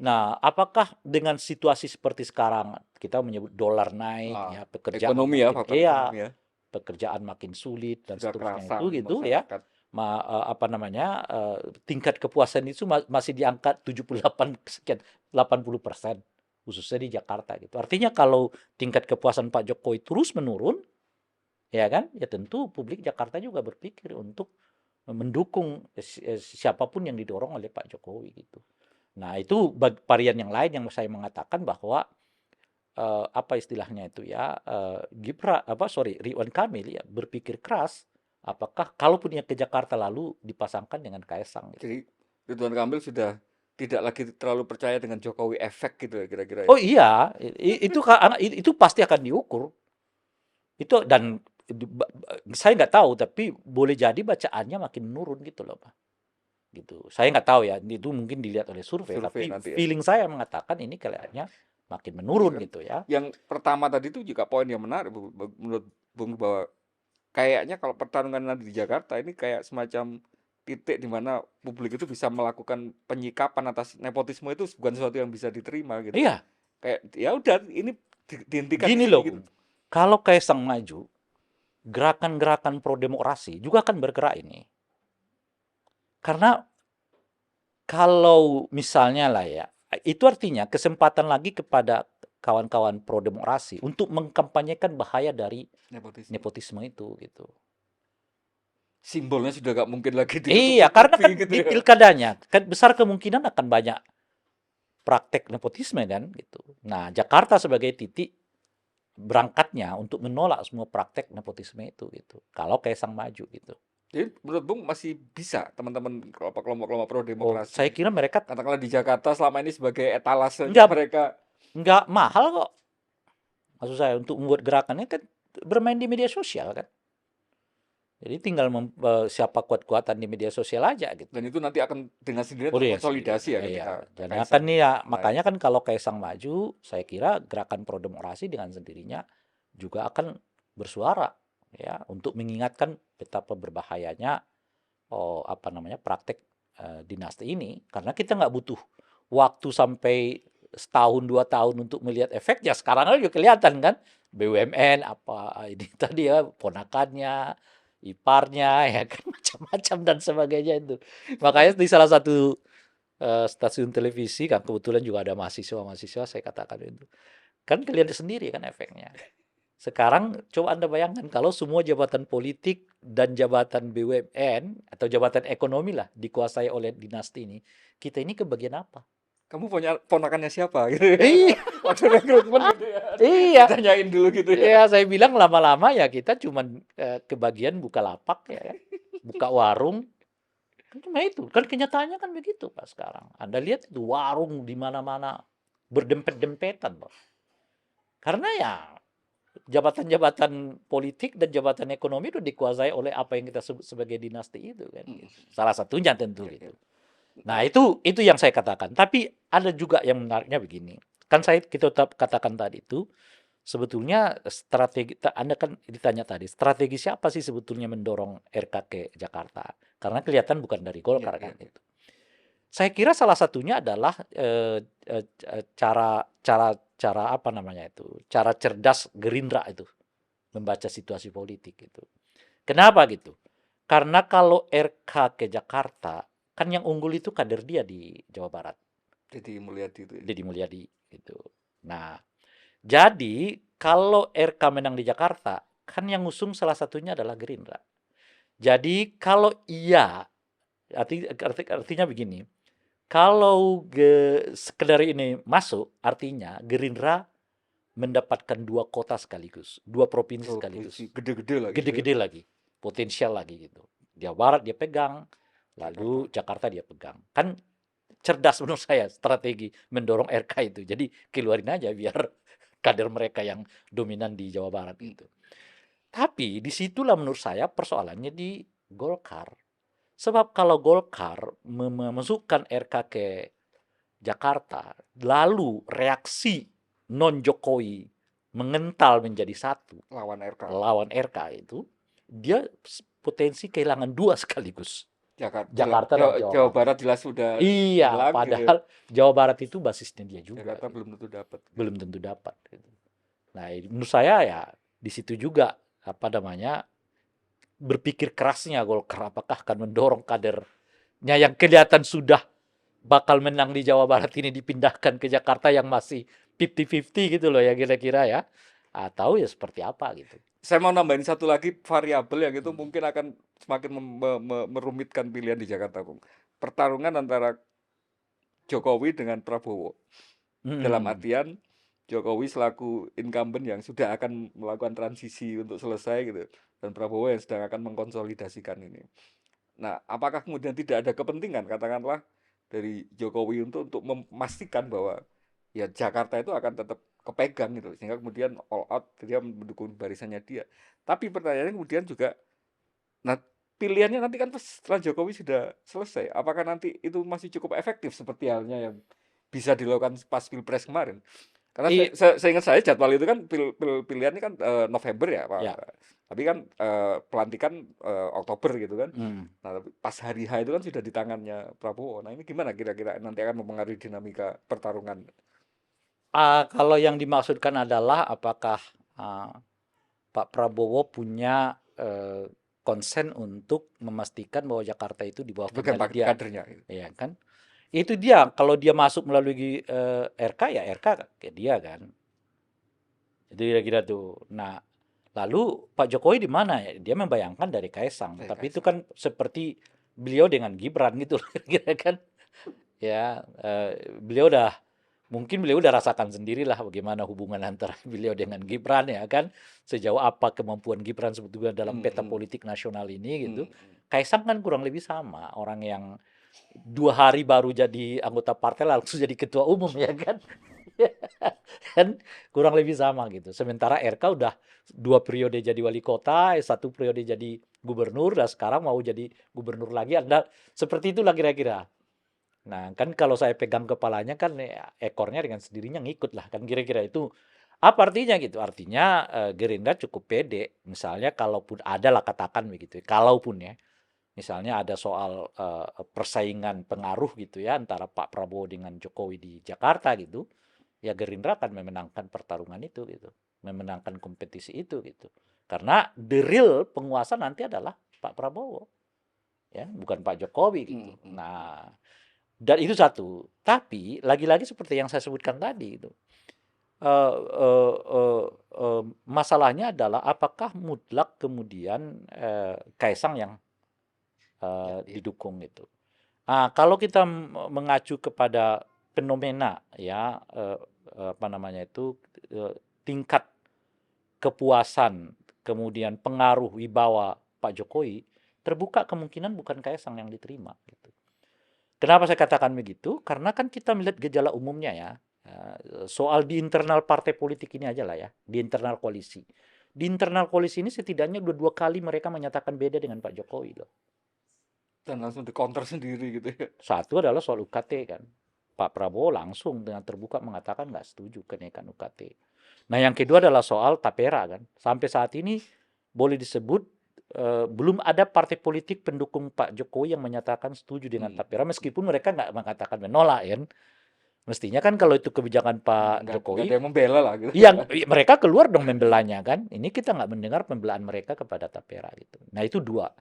[SPEAKER 1] Nah, apakah dengan situasi seperti sekarang kita menyebut dolar naik
[SPEAKER 2] Ah,
[SPEAKER 1] ya, pekerjaan
[SPEAKER 2] ekonomi ya,
[SPEAKER 1] makin
[SPEAKER 2] faktor
[SPEAKER 1] iya,
[SPEAKER 2] ekonomi ya.
[SPEAKER 1] pekerjaan makin sulit dan
[SPEAKER 2] Sudah
[SPEAKER 1] seterusnya
[SPEAKER 2] kerasa
[SPEAKER 1] itu gitu ya.
[SPEAKER 2] masyarakat.
[SPEAKER 1] Apa namanya, tingkat kepuasan itu masih di angka 78 sekian 80% khususnya di Jakarta gitu. Artinya kalau tingkat kepuasan Pak Jokowi terus menurun, ya kan? Ya tentu publik Jakarta juga berpikir untuk mendukung siapapun yang didorong oleh Pak Jokowi gitu. Nah, itu varian yang lain yang saya mengatakan bahwa apa istilahnya itu ya, Ridwan Kamil ya berpikir keras apakah kalaupun dia ke Jakarta lalu dipasangkan dengan Kaisang gitu.
[SPEAKER 2] Jadi Ridwan Kamil sudah tidak lagi terlalu percaya dengan Jokowi efek gitu ya kira-kira ya.
[SPEAKER 1] Oh iya, itu pasti akan diukur. Itu dan saya nggak tahu tapi boleh jadi bacaannya makin menurun gitu loh, Pak. Gitu. Saya nggak tahu ya, itu mungkin dilihat oleh survei,
[SPEAKER 2] Survei
[SPEAKER 1] tapi
[SPEAKER 2] nanti ya.
[SPEAKER 1] feeling saya mengatakan ini kayaknya makin
[SPEAKER 2] Iya
[SPEAKER 1] menurun
[SPEAKER 2] kan?
[SPEAKER 1] gitu ya.
[SPEAKER 2] Yang pertama tadi itu juga poin yang menarik menurut Bung bahwa kayaknya kalau pertarungan nanti di Jakarta ini kayak semacam titik di mana publik itu bisa melakukan penyikapan atas nepotisme itu bukan sesuatu yang bisa diterima gitu.
[SPEAKER 1] Iya,
[SPEAKER 2] Kayak ya udah ini dihentikan di
[SPEAKER 1] gini
[SPEAKER 2] sini
[SPEAKER 1] loh,
[SPEAKER 2] gitu.
[SPEAKER 1] kalau Kaisang maju, gerakan-gerakan pro demokrasi juga akan bergerak ini. Karena kalau misalnya lah ya, itu artinya kesempatan lagi kepada kawan-kawan pro demokrasi untuk mengkampanyekan bahaya dari
[SPEAKER 2] Nepotisme.
[SPEAKER 1] nepotisme itu gitu.
[SPEAKER 2] Simbolnya sudah gak mungkin lagi
[SPEAKER 1] Iya, karena
[SPEAKER 2] ditutup-tutupi
[SPEAKER 1] kan
[SPEAKER 2] gitu
[SPEAKER 1] di
[SPEAKER 2] ya.
[SPEAKER 1] pilkadanya kan besar kemungkinan akan banyak praktek nepotisme kan gitu. Nah, Jakarta sebagai titik berangkatnya untuk menolak semua praktek nepotisme itu gitu. Kalau Kaisang maju gitu.
[SPEAKER 2] Jadi menurut Bung masih bisa teman-teman kelompok-kelompok pro
[SPEAKER 1] Oh, saya
[SPEAKER 2] demokrasi
[SPEAKER 1] kira mereka
[SPEAKER 2] katakanlah di Jakarta selama ini sebagai etalasenya
[SPEAKER 1] nggak
[SPEAKER 2] mereka.
[SPEAKER 1] nggak mahal kok. Maksud saya untuk membuat gerakannya kan bermain di media sosial kan. Jadi tinggal siapa kuat-kuatan di media sosial aja gitu.
[SPEAKER 2] Dan itu nanti akan dengan sendirinya
[SPEAKER 1] Oh iya sih,
[SPEAKER 2] terkonsolidasi ya
[SPEAKER 1] iya.
[SPEAKER 2] ketika
[SPEAKER 1] Dan kan
[SPEAKER 2] Kaisang
[SPEAKER 1] nih ya,
[SPEAKER 2] naik.
[SPEAKER 1] makanya kan kalau Kaisang maju, saya kira gerakan pro demokrasi dengan sendirinya juga akan bersuara ya untuk mengingatkan betapa berbahayanya apa namanya praktek dinasti ini karena kita nggak butuh waktu sampai setahun 2 tahun untuk melihat efeknya. Sekarang aja kelihatan kan BUMN apa ini tadi ya ponakannya, iparnya ya kan macam-macam dan sebagainya itu. Makanya di salah satu stasiun televisi kan kebetulan juga ada mahasiswa-mahasiswa saya katakan itu. Kan kelihatan sendiri kan efeknya. Sekarang coba Anda bayangkan kalau semua jabatan politik dan jabatan BUMN atau jabatan ekonomi lah dikuasai oleh dinasti ini, kita ini kebagian apa?
[SPEAKER 2] Kamu punya ponakannya siapa gitu ya.
[SPEAKER 1] Iya,
[SPEAKER 2] Waktu rekrutmen gitu ya.
[SPEAKER 1] iya.
[SPEAKER 2] Ditanyain dulu gitu ya.
[SPEAKER 1] Ya, saya bilang lama-lama ya kita cuman kebagian buka lapak ya kan. Buka warung. Kan cuma itu. Kan kenyataannya kan begitu Pak sekarang. Anda lihat itu warung di mana-mana berdempet-dempetan, Pak. Karena ya jabatan-jabatan politik dan jabatan ekonomi itu dikuasai oleh apa yang kita sebut sebagai dinasti itu kan. Gitu. Salah satunya tentu gitu. Nah, itu yang saya katakan. Tapi ada juga yang menariknya begini. Kan kita tetap katakan tadi itu sebetulnya strategi Anda kan ditanya tadi, strategi siapa sih sebetulnya mendorong RK ke Jakarta? Karena kelihatan bukan dari Golkar kan itu. Saya kira salah satunya adalah cara cara cara apa namanya itu, cara cerdas Gerindra itu membaca situasi politik gitu. Kenapa gitu? Karena kalau RK ke Jakarta, kan yang unggul itu kader dia di Jawa Barat,
[SPEAKER 2] Jadi Mulyadi itu ya.
[SPEAKER 1] Deddy Mulyadi gitu. Nah, jadi kalau RK menang di Jakarta, kan yang ngusung salah satunya adalah Gerindra. Jadi kalau iya, artinya begini, kalau sekedar ini masuk, artinya Gerindra mendapatkan 2 kota sekaligus, 2 provinsi
[SPEAKER 2] Oh,
[SPEAKER 1] sekaligus,
[SPEAKER 2] gede-gede lagi gitu ya.
[SPEAKER 1] gede-gede lagi, potensial lagi gitu. Jawa Barat dia pegang, lalu Jakarta dia pegang. Kan cerdas menurut saya strategi mendorong RK itu. Jadi keluarin aja biar kader mereka yang dominan di Jawa Barat itu. Tapi disitulah menurut saya persoalannya di Golkar. Sebab kalau Golkar memasukkan RK ke Jakarta, lalu reaksi non-Jokowi mengental menjadi satu
[SPEAKER 2] Lawan RK.
[SPEAKER 1] lawan RK itu, dia potensi kehilangan 2 sekaligus. Jakarta dan
[SPEAKER 2] Jawa Barat jelas sudah
[SPEAKER 1] Iya,
[SPEAKER 2] hilang gitu.
[SPEAKER 1] padahal Jawa Barat itu basisnya dia juga.
[SPEAKER 2] Jakarta
[SPEAKER 1] gitu.
[SPEAKER 2] belum tentu dapat.
[SPEAKER 1] Belum tentu dapat. Gitu. Nah, menurut saya ya di situ juga apa namanya berpikir kerasnya Golkar apakah akan mendorong kadernya yang kelihatan sudah bakal menang di Jawa Barat ini dipindahkan ke Jakarta yang masih 50-50 gitu loh ya kira-kira ya. Atau ya seperti apa gitu.
[SPEAKER 2] Saya mau nambahin satu lagi variabel yang itu mungkin akan semakin merumitkan pilihan di Jakarta, Bung. Pertarungan antara Jokowi dengan Prabowo. Dalam artian Jokowi selaku incumbent yang sudah akan melakukan transisi untuk selesai gitu, dan Prabowo yang sedang akan mengkonsolidasikan ini. Nah, apakah kemudian tidak ada kepentingan katakanlah dari Jokowi untuk memastikan bahwa ya Jakarta itu akan tetap kepegang gitu, sehingga kemudian all out dia mendukung barisannya dia. Tapi pertanyaannya kemudian juga, nah pilihannya nanti kan setelah Jokowi sudah selesai, apakah nanti itu masih cukup efektif seperti halnya yang bisa dilakukan pas Pilpres kemarin? Karena
[SPEAKER 1] I,
[SPEAKER 2] seingat saya jadwal itu kan pilihannya kan November ya, Pak.
[SPEAKER 1] ya,
[SPEAKER 2] Tapi kan pelantikan Oktober gitu kan.
[SPEAKER 1] hmm.
[SPEAKER 2] Nah, tapi pas hari H itu kan sudah di tangannya Prabowo. Nah, ini gimana kira-kira nanti akan mempengaruhi dinamika pertarungan?
[SPEAKER 1] Kalau yang dimaksudkan adalah apakah ah, Pak Prabowo punya konsen untuk memastikan bahwa Jakarta itu di bawah
[SPEAKER 2] Dipegang
[SPEAKER 1] kendali dia,
[SPEAKER 2] kadernya gitu.
[SPEAKER 1] ya kan? Itu dia. Kalau dia masuk melalui RK ya RK ke dia kan. Itu kira-kira tuh. Nah, lalu Pak Jokowi di mana ya? Dia membayangkan dari Kaisang,
[SPEAKER 2] Dari
[SPEAKER 1] tapi itu
[SPEAKER 2] Kaisang.
[SPEAKER 1] kan seperti beliau dengan Gibran gitu loh, kira-kira kan. Ya, beliau udah rasakan sendirilah bagaimana hubungan antara beliau dengan Gibran ya kan. Sejauh apa kemampuan Gibran sebetulnya dalam
[SPEAKER 2] Hmm,
[SPEAKER 1] peta
[SPEAKER 2] hmm,
[SPEAKER 1] politik nasional ini gitu.
[SPEAKER 2] hmm, hmm.
[SPEAKER 1] Kaisang kan kurang lebih sama, orang yang 2 hari baru jadi anggota partai langsung jadi ketua umum ya kan. Kan kurang lebih sama gitu. Sementara RK udah 2 periode jadi wali kota, 1 periode jadi gubernur, dan sekarang mau jadi gubernur lagi. Ada seperti itulah kira-kira. Nah, kan kalau saya pegang kepalanya kan ya, ekornya dengan sendirinya ngikut lah kan kira-kira itu. Apa artinya gitu? Artinya Gerindra cukup pede. Misalnya kalaupun ada lah katakan begitu. Kalaupun ya, misalnya ada soal persaingan pengaruh gitu ya antara Pak Prabowo dengan Jokowi di Jakarta gitu, ya Gerindra akan memenangkan pertarungan itu gitu, memenangkan kompetisi itu gitu. Karena the real penguasa nanti adalah Pak Prabowo, ya, bukan Pak Jokowi gitu.
[SPEAKER 2] Hmm, hmm, hmm.
[SPEAKER 1] Nah, dan itu satu. Tapi lagi-lagi seperti yang saya sebutkan tadi itu, eh, eh, eh, masalahnya adalah apakah mutlak kemudian Kaisang yang
[SPEAKER 2] Ya, ya.
[SPEAKER 1] didukung itu. Kalau kita mengacu kepada fenomena ya, apa namanya itu, tingkat kepuasan, kemudian pengaruh wibawa Pak Jokowi, terbuka kemungkinan bukan Kaisang yang diterima gitu. Kenapa saya katakan begitu? Karena kan kita melihat gejala umumnya ya, soal di internal partai politik ini aja lah ya, di internal koalisi. Di internal koalisi ini setidaknya dua kali mereka menyatakan beda dengan Pak Jokowi loh.
[SPEAKER 2] Dan langsung dikonter sendiri gitu ya.
[SPEAKER 1] Satu adalah soal UKT kan. Pak Prabowo langsung dengan terbuka mengatakan nggak setuju kenaikan UKT. Nah yang kedua adalah soal tapera kan. Sampai saat ini boleh disebut belum ada partai politik pendukung Pak Jokowi yang menyatakan setuju dengan
[SPEAKER 2] Hmm.
[SPEAKER 1] tapera, meskipun mereka nggak mengatakan menolak kan. Mestinya kan kalau itu kebijakan Pak
[SPEAKER 2] Nggak ada
[SPEAKER 1] Jokowi,
[SPEAKER 2] yang membela lah gitu.
[SPEAKER 1] yang mereka keluar dong membelanya kan. Ini kita nggak mendengar pembelaan mereka kepada tapera gitu. Nah itu dua.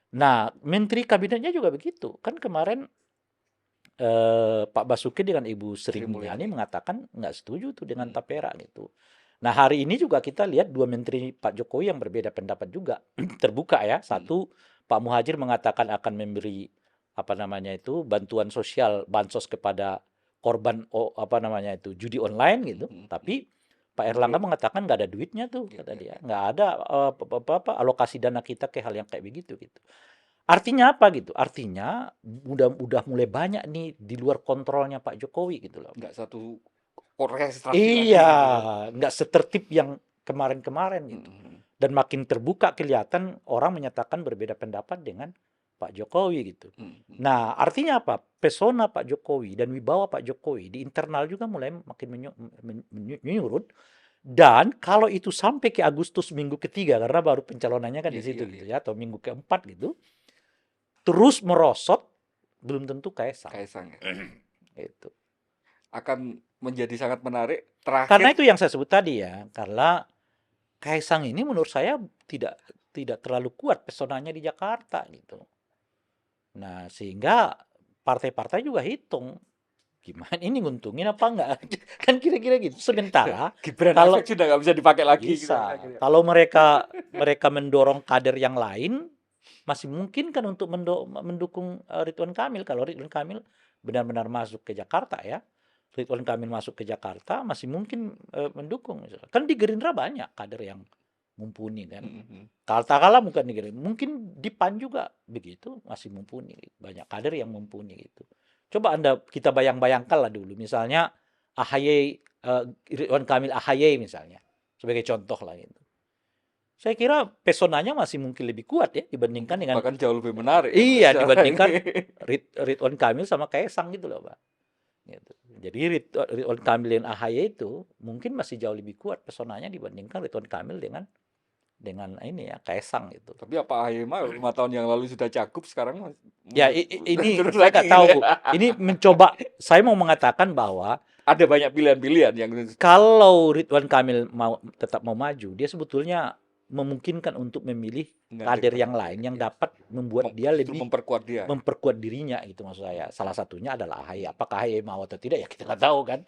[SPEAKER 1] Nah menteri kabinetnya juga begitu. Kan kemarin Pak Basuki dengan Ibu Sri
[SPEAKER 2] Sri
[SPEAKER 1] Mulyani
[SPEAKER 2] Mulyani.
[SPEAKER 1] mengatakan nggak setuju tuh dengan
[SPEAKER 2] Hmm,
[SPEAKER 1] tapera gitu. Nah hari ini juga kita lihat dua menteri Pak Jokowi yang berbeda pendapat juga terbuka ya.
[SPEAKER 2] hmm.
[SPEAKER 1] Satu, Pak Muhajir mengatakan akan memberi apa namanya itu bantuan sosial bansos kepada korban apa namanya itu judi online gitu.
[SPEAKER 2] Hmm, hmm, hmm.
[SPEAKER 1] Tapi Pak Erlangga
[SPEAKER 2] Belum.
[SPEAKER 1] mengatakan nggak ada duitnya tuh
[SPEAKER 2] Ya,
[SPEAKER 1] kata
[SPEAKER 2] ya,
[SPEAKER 1] dia,
[SPEAKER 2] ya.
[SPEAKER 1] nggak ada apa alokasi dana kita ke hal yang kayak begitu gitu. Artinya apa gitu? Artinya udah mulai banyak nih di luar kontrolnya Pak Jokowi gitu loh.
[SPEAKER 2] Nggak satu orkestrasi lagi
[SPEAKER 1] Iya,
[SPEAKER 2] gitu ya.
[SPEAKER 1] nggak setertib yang kemarin-kemarin
[SPEAKER 2] Hmm,
[SPEAKER 1] gitu.
[SPEAKER 2] hmm.
[SPEAKER 1] Dan makin terbuka kelihatan orang menyatakan berbeda pendapat dengan Pak Jokowi gitu.
[SPEAKER 2] Hmm, hmm.
[SPEAKER 1] Nah, artinya apa? Pesona Pak Jokowi dan wibawa Pak Jokowi di internal juga mulai makin menyurut. Dan kalau itu sampai ke Agustus minggu ketiga, karena baru pencalonannya kan di
[SPEAKER 2] Iya,
[SPEAKER 1] situ
[SPEAKER 2] iya,
[SPEAKER 1] gitu
[SPEAKER 2] iya.
[SPEAKER 1] ya, atau minggu keempat gitu, terus merosot, belum tentu Kaisang.
[SPEAKER 2] Kaisang ya.
[SPEAKER 1] Gitu.
[SPEAKER 2] Akan menjadi sangat menarik.
[SPEAKER 1] Karena
[SPEAKER 2] Terakhir,
[SPEAKER 1] itu yang saya sebut tadi ya, karena Kaisang ini menurut saya tidak tidak terlalu kuat pesonanya di Jakarta gitu. Nah, sehingga partai-partai juga hitung gimana ini nguntungin apa enggak kan kira-kira gitu. Sementara
[SPEAKER 2] Gibran
[SPEAKER 1] kalau
[SPEAKER 2] efek sudah nggak bisa dipakai lagi gitu
[SPEAKER 1] bisa,
[SPEAKER 2] akhirnya.
[SPEAKER 1] kalau mereka mereka mendorong kader yang lain masih mungkin kan untuk mendukung Ridwan Kamil. Kalau Ridwan Kamil benar-benar masuk ke Jakarta ya, Ridwan Kamil masuk ke Jakarta masih mungkin mendukung. Kan di Gerindra banyak kader yang mumpuni kan.
[SPEAKER 2] Hmm, hmm.
[SPEAKER 1] Katakanlah bukan di Gerindra, mungkin di PAN juga begitu masih mumpuni. Banyak kader yang mumpuni gitu. Coba kita bayang-bayangkan lah dulu, misalnya AHY, Ridwan Kamil AHY misalnya, sebagai contoh lah gitu. Saya kira pesonanya masih mungkin lebih kuat ya dibandingkan dengan
[SPEAKER 2] Bahkan jauh lebih menarik kan
[SPEAKER 1] iya
[SPEAKER 2] secara
[SPEAKER 1] dibandingkan
[SPEAKER 2] ini.
[SPEAKER 1] Ridwan Kamil sama Kaisang gitu loh Pak. Gitu. Jadi Ridwan Kamil dan AHY itu mungkin masih jauh lebih kuat pesonanya dibandingkan Ridwan Kamil dengan ini ya Kaisang gitu.
[SPEAKER 2] Tapi apa AHY mah 5 tahun yang lalu sudah cakup, sekarang
[SPEAKER 1] Ya ini
[SPEAKER 2] turun
[SPEAKER 1] saya
[SPEAKER 2] lagi
[SPEAKER 1] nggak
[SPEAKER 2] gitu
[SPEAKER 1] tahu.
[SPEAKER 2] ya.
[SPEAKER 1] Ini saya mau mengatakan bahwa
[SPEAKER 2] Ada banyak pilihan-pilihan yang
[SPEAKER 1] kalau Ridwan Kamil tetap mau maju, dia sebetulnya memungkinkan untuk memilih kader
[SPEAKER 2] menggantikan
[SPEAKER 1] yang lain yang dapat membuat dia
[SPEAKER 2] justru
[SPEAKER 1] lebih
[SPEAKER 2] memperkuat dia.
[SPEAKER 1] memperkuat dirinya gitu maksud saya. Salah satunya adalah AHY. Apakah AHY mau atau tidak ya kita nggak tahu kan.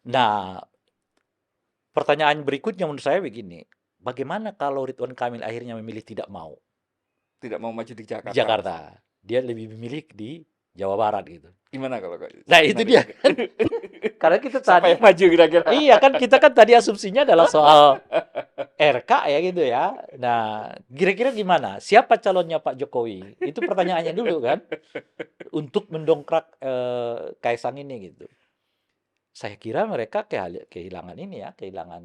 [SPEAKER 1] Nah, pertanyaan berikutnya menurut saya begini, bagaimana kalau Ridwan Kamil akhirnya memilih tidak mau
[SPEAKER 2] Tidak mau maju di
[SPEAKER 1] di
[SPEAKER 2] Jakarta.
[SPEAKER 1] Jakarta? Dia lebih memilih di Jawa Barat gitu.
[SPEAKER 2] Gimana kalau
[SPEAKER 1] Nah itu dia kan. Karena kita
[SPEAKER 2] siapa
[SPEAKER 1] tadi,
[SPEAKER 2] yang maju kira-kira?
[SPEAKER 1] iya kan kita kan tadi asumsinya adalah soal RK ya gitu ya. Nah kira-kira gimana? Siapa calonnya Pak Jokowi? Itu pertanyaannya dulu kan. Untuk mendongkrak Kaisang ini gitu. Saya kira mereka kehilangan ini ya, kehilangan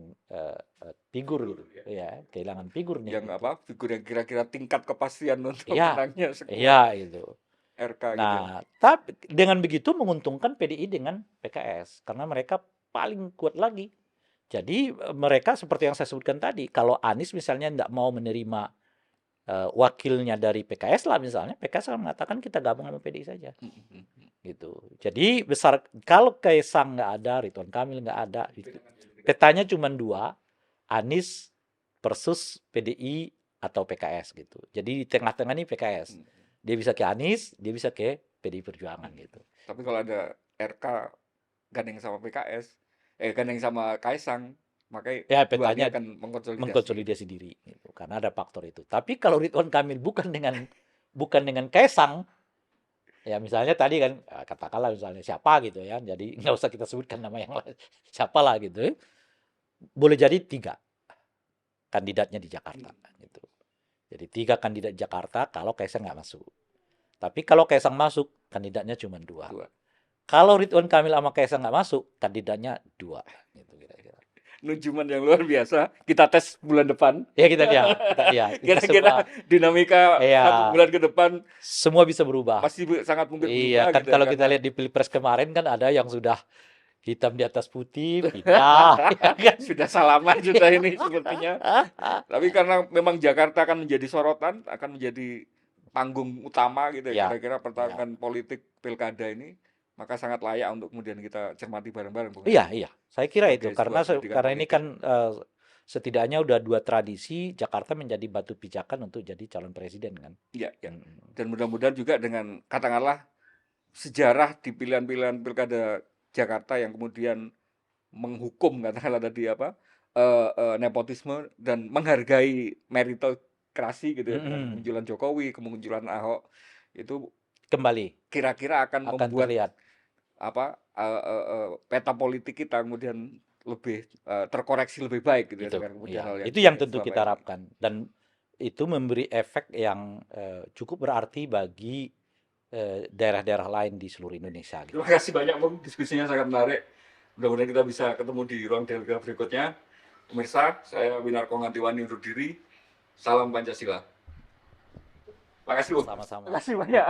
[SPEAKER 1] figur gitu. Ya, kehilangan figur nih.
[SPEAKER 2] Yang
[SPEAKER 1] gitu.
[SPEAKER 2] apa? Figur yang kira-kira tingkat kepastian untuk
[SPEAKER 1] Iya,
[SPEAKER 2] menangnya sekuat
[SPEAKER 1] iya gitu.
[SPEAKER 2] RK gitu.
[SPEAKER 1] Nah, tapi dengan begitu menguntungkan PDI dengan PKS karena mereka paling kuat lagi. Jadi mereka seperti yang saya sebutkan tadi, kalau Anies misalnya tidak mau menerima wakilnya dari PKS lah misalnya, PKS akan mengatakan kita gabung sama PDI saja. Gitu. Jadi besar kalau Kaisang nggak ada, Ridwan Kamil nggak ada, gitu. Petanya cuma dua, Anies versus PDI atau PKS gitu. Jadi di tengah-tengah ini PKS. Dia bisa ke Anies, dia bisa ke PDI Perjuangan gitu.
[SPEAKER 2] Tapi kalau ada RK gandeng sama PKS, gandeng sama Kaisang, makanya
[SPEAKER 1] Ya
[SPEAKER 2] duanya
[SPEAKER 1] petanya
[SPEAKER 2] akan mengkonsolidasi.
[SPEAKER 1] mengkonsolidasi diri gitu. Karena ada faktor itu. Tapi kalau Ridwan Kamil bukan dengan Kaisang, ya misalnya tadi kan katakanlah misalnya siapa gitu ya, jadi nggak usah kita sebutkan nama yang lain, siapalah gitu, boleh jadi 3 kandidatnya di Jakarta gitu. Jadi 3 kandidat Jakarta kalau Kaisang nggak masuk. Tapi kalau Kaisang masuk, kandidatnya cuma 2. Kalau Ridwan Kamil sama Kaisang nggak masuk, kandidatnya 2 gitu kira-kira.
[SPEAKER 2] Nujuman yang luar biasa. Kita tes bulan depan.
[SPEAKER 1] Ya kita
[SPEAKER 2] Kira-kira dinamika
[SPEAKER 1] Iya.
[SPEAKER 2] 1 bulan ke depan
[SPEAKER 1] semua bisa berubah.
[SPEAKER 2] Masih sangat mungkin berubah.
[SPEAKER 1] Iya kan
[SPEAKER 2] gitu
[SPEAKER 1] kalau
[SPEAKER 2] ya,
[SPEAKER 1] kita lihat di Pilpres kemarin kan ada yang sudah hitam di atas putih, pindah, ya kan?
[SPEAKER 2] Sudah salaman sudah ini sepertinya. Tapi karena memang Jakarta akan menjadi sorotan, akan menjadi panggung utama gitu ya, kira-kira pertarungan politik pilkada ini, maka sangat layak untuk kemudian kita cermati bareng-bareng.
[SPEAKER 1] Iya, saya kira itu karena ini kan setidaknya udah 2 tradisi Jakarta menjadi batu pijakan untuk jadi calon presiden kan.
[SPEAKER 2] Iya. Dan mudah-mudahan juga dengan katakanlah sejarah di pilihan-pilihan pilkada Jakarta yang kemudian menghukum katakanlah tadi apa nepotisme dan menghargai meritokrasi gitu ya, dengan kemunculan Jokowi, kemunculan Ahok itu
[SPEAKER 1] kembali
[SPEAKER 2] kira-kira akan membuat
[SPEAKER 1] terlihat
[SPEAKER 2] apa peta politik kita kemudian lebih terkoreksi lebih baik gitu
[SPEAKER 1] ya. Itu yang tentu kita harapkan dan itu memberi efek yang cukup berarti bagi daerah-daerah lain di seluruh Indonesia. Gitu.
[SPEAKER 2] Terima kasih banyak Bung, diskusinya sangat menarik. Mudah-mudahan kita bisa ketemu di ruang dialog berikutnya. Pemirsa, saya Winarko Ngantiwani undur diri. Salam Pancasila. Terima kasih Bung.
[SPEAKER 1] Sama-sama.
[SPEAKER 2] Terima kasih banyak.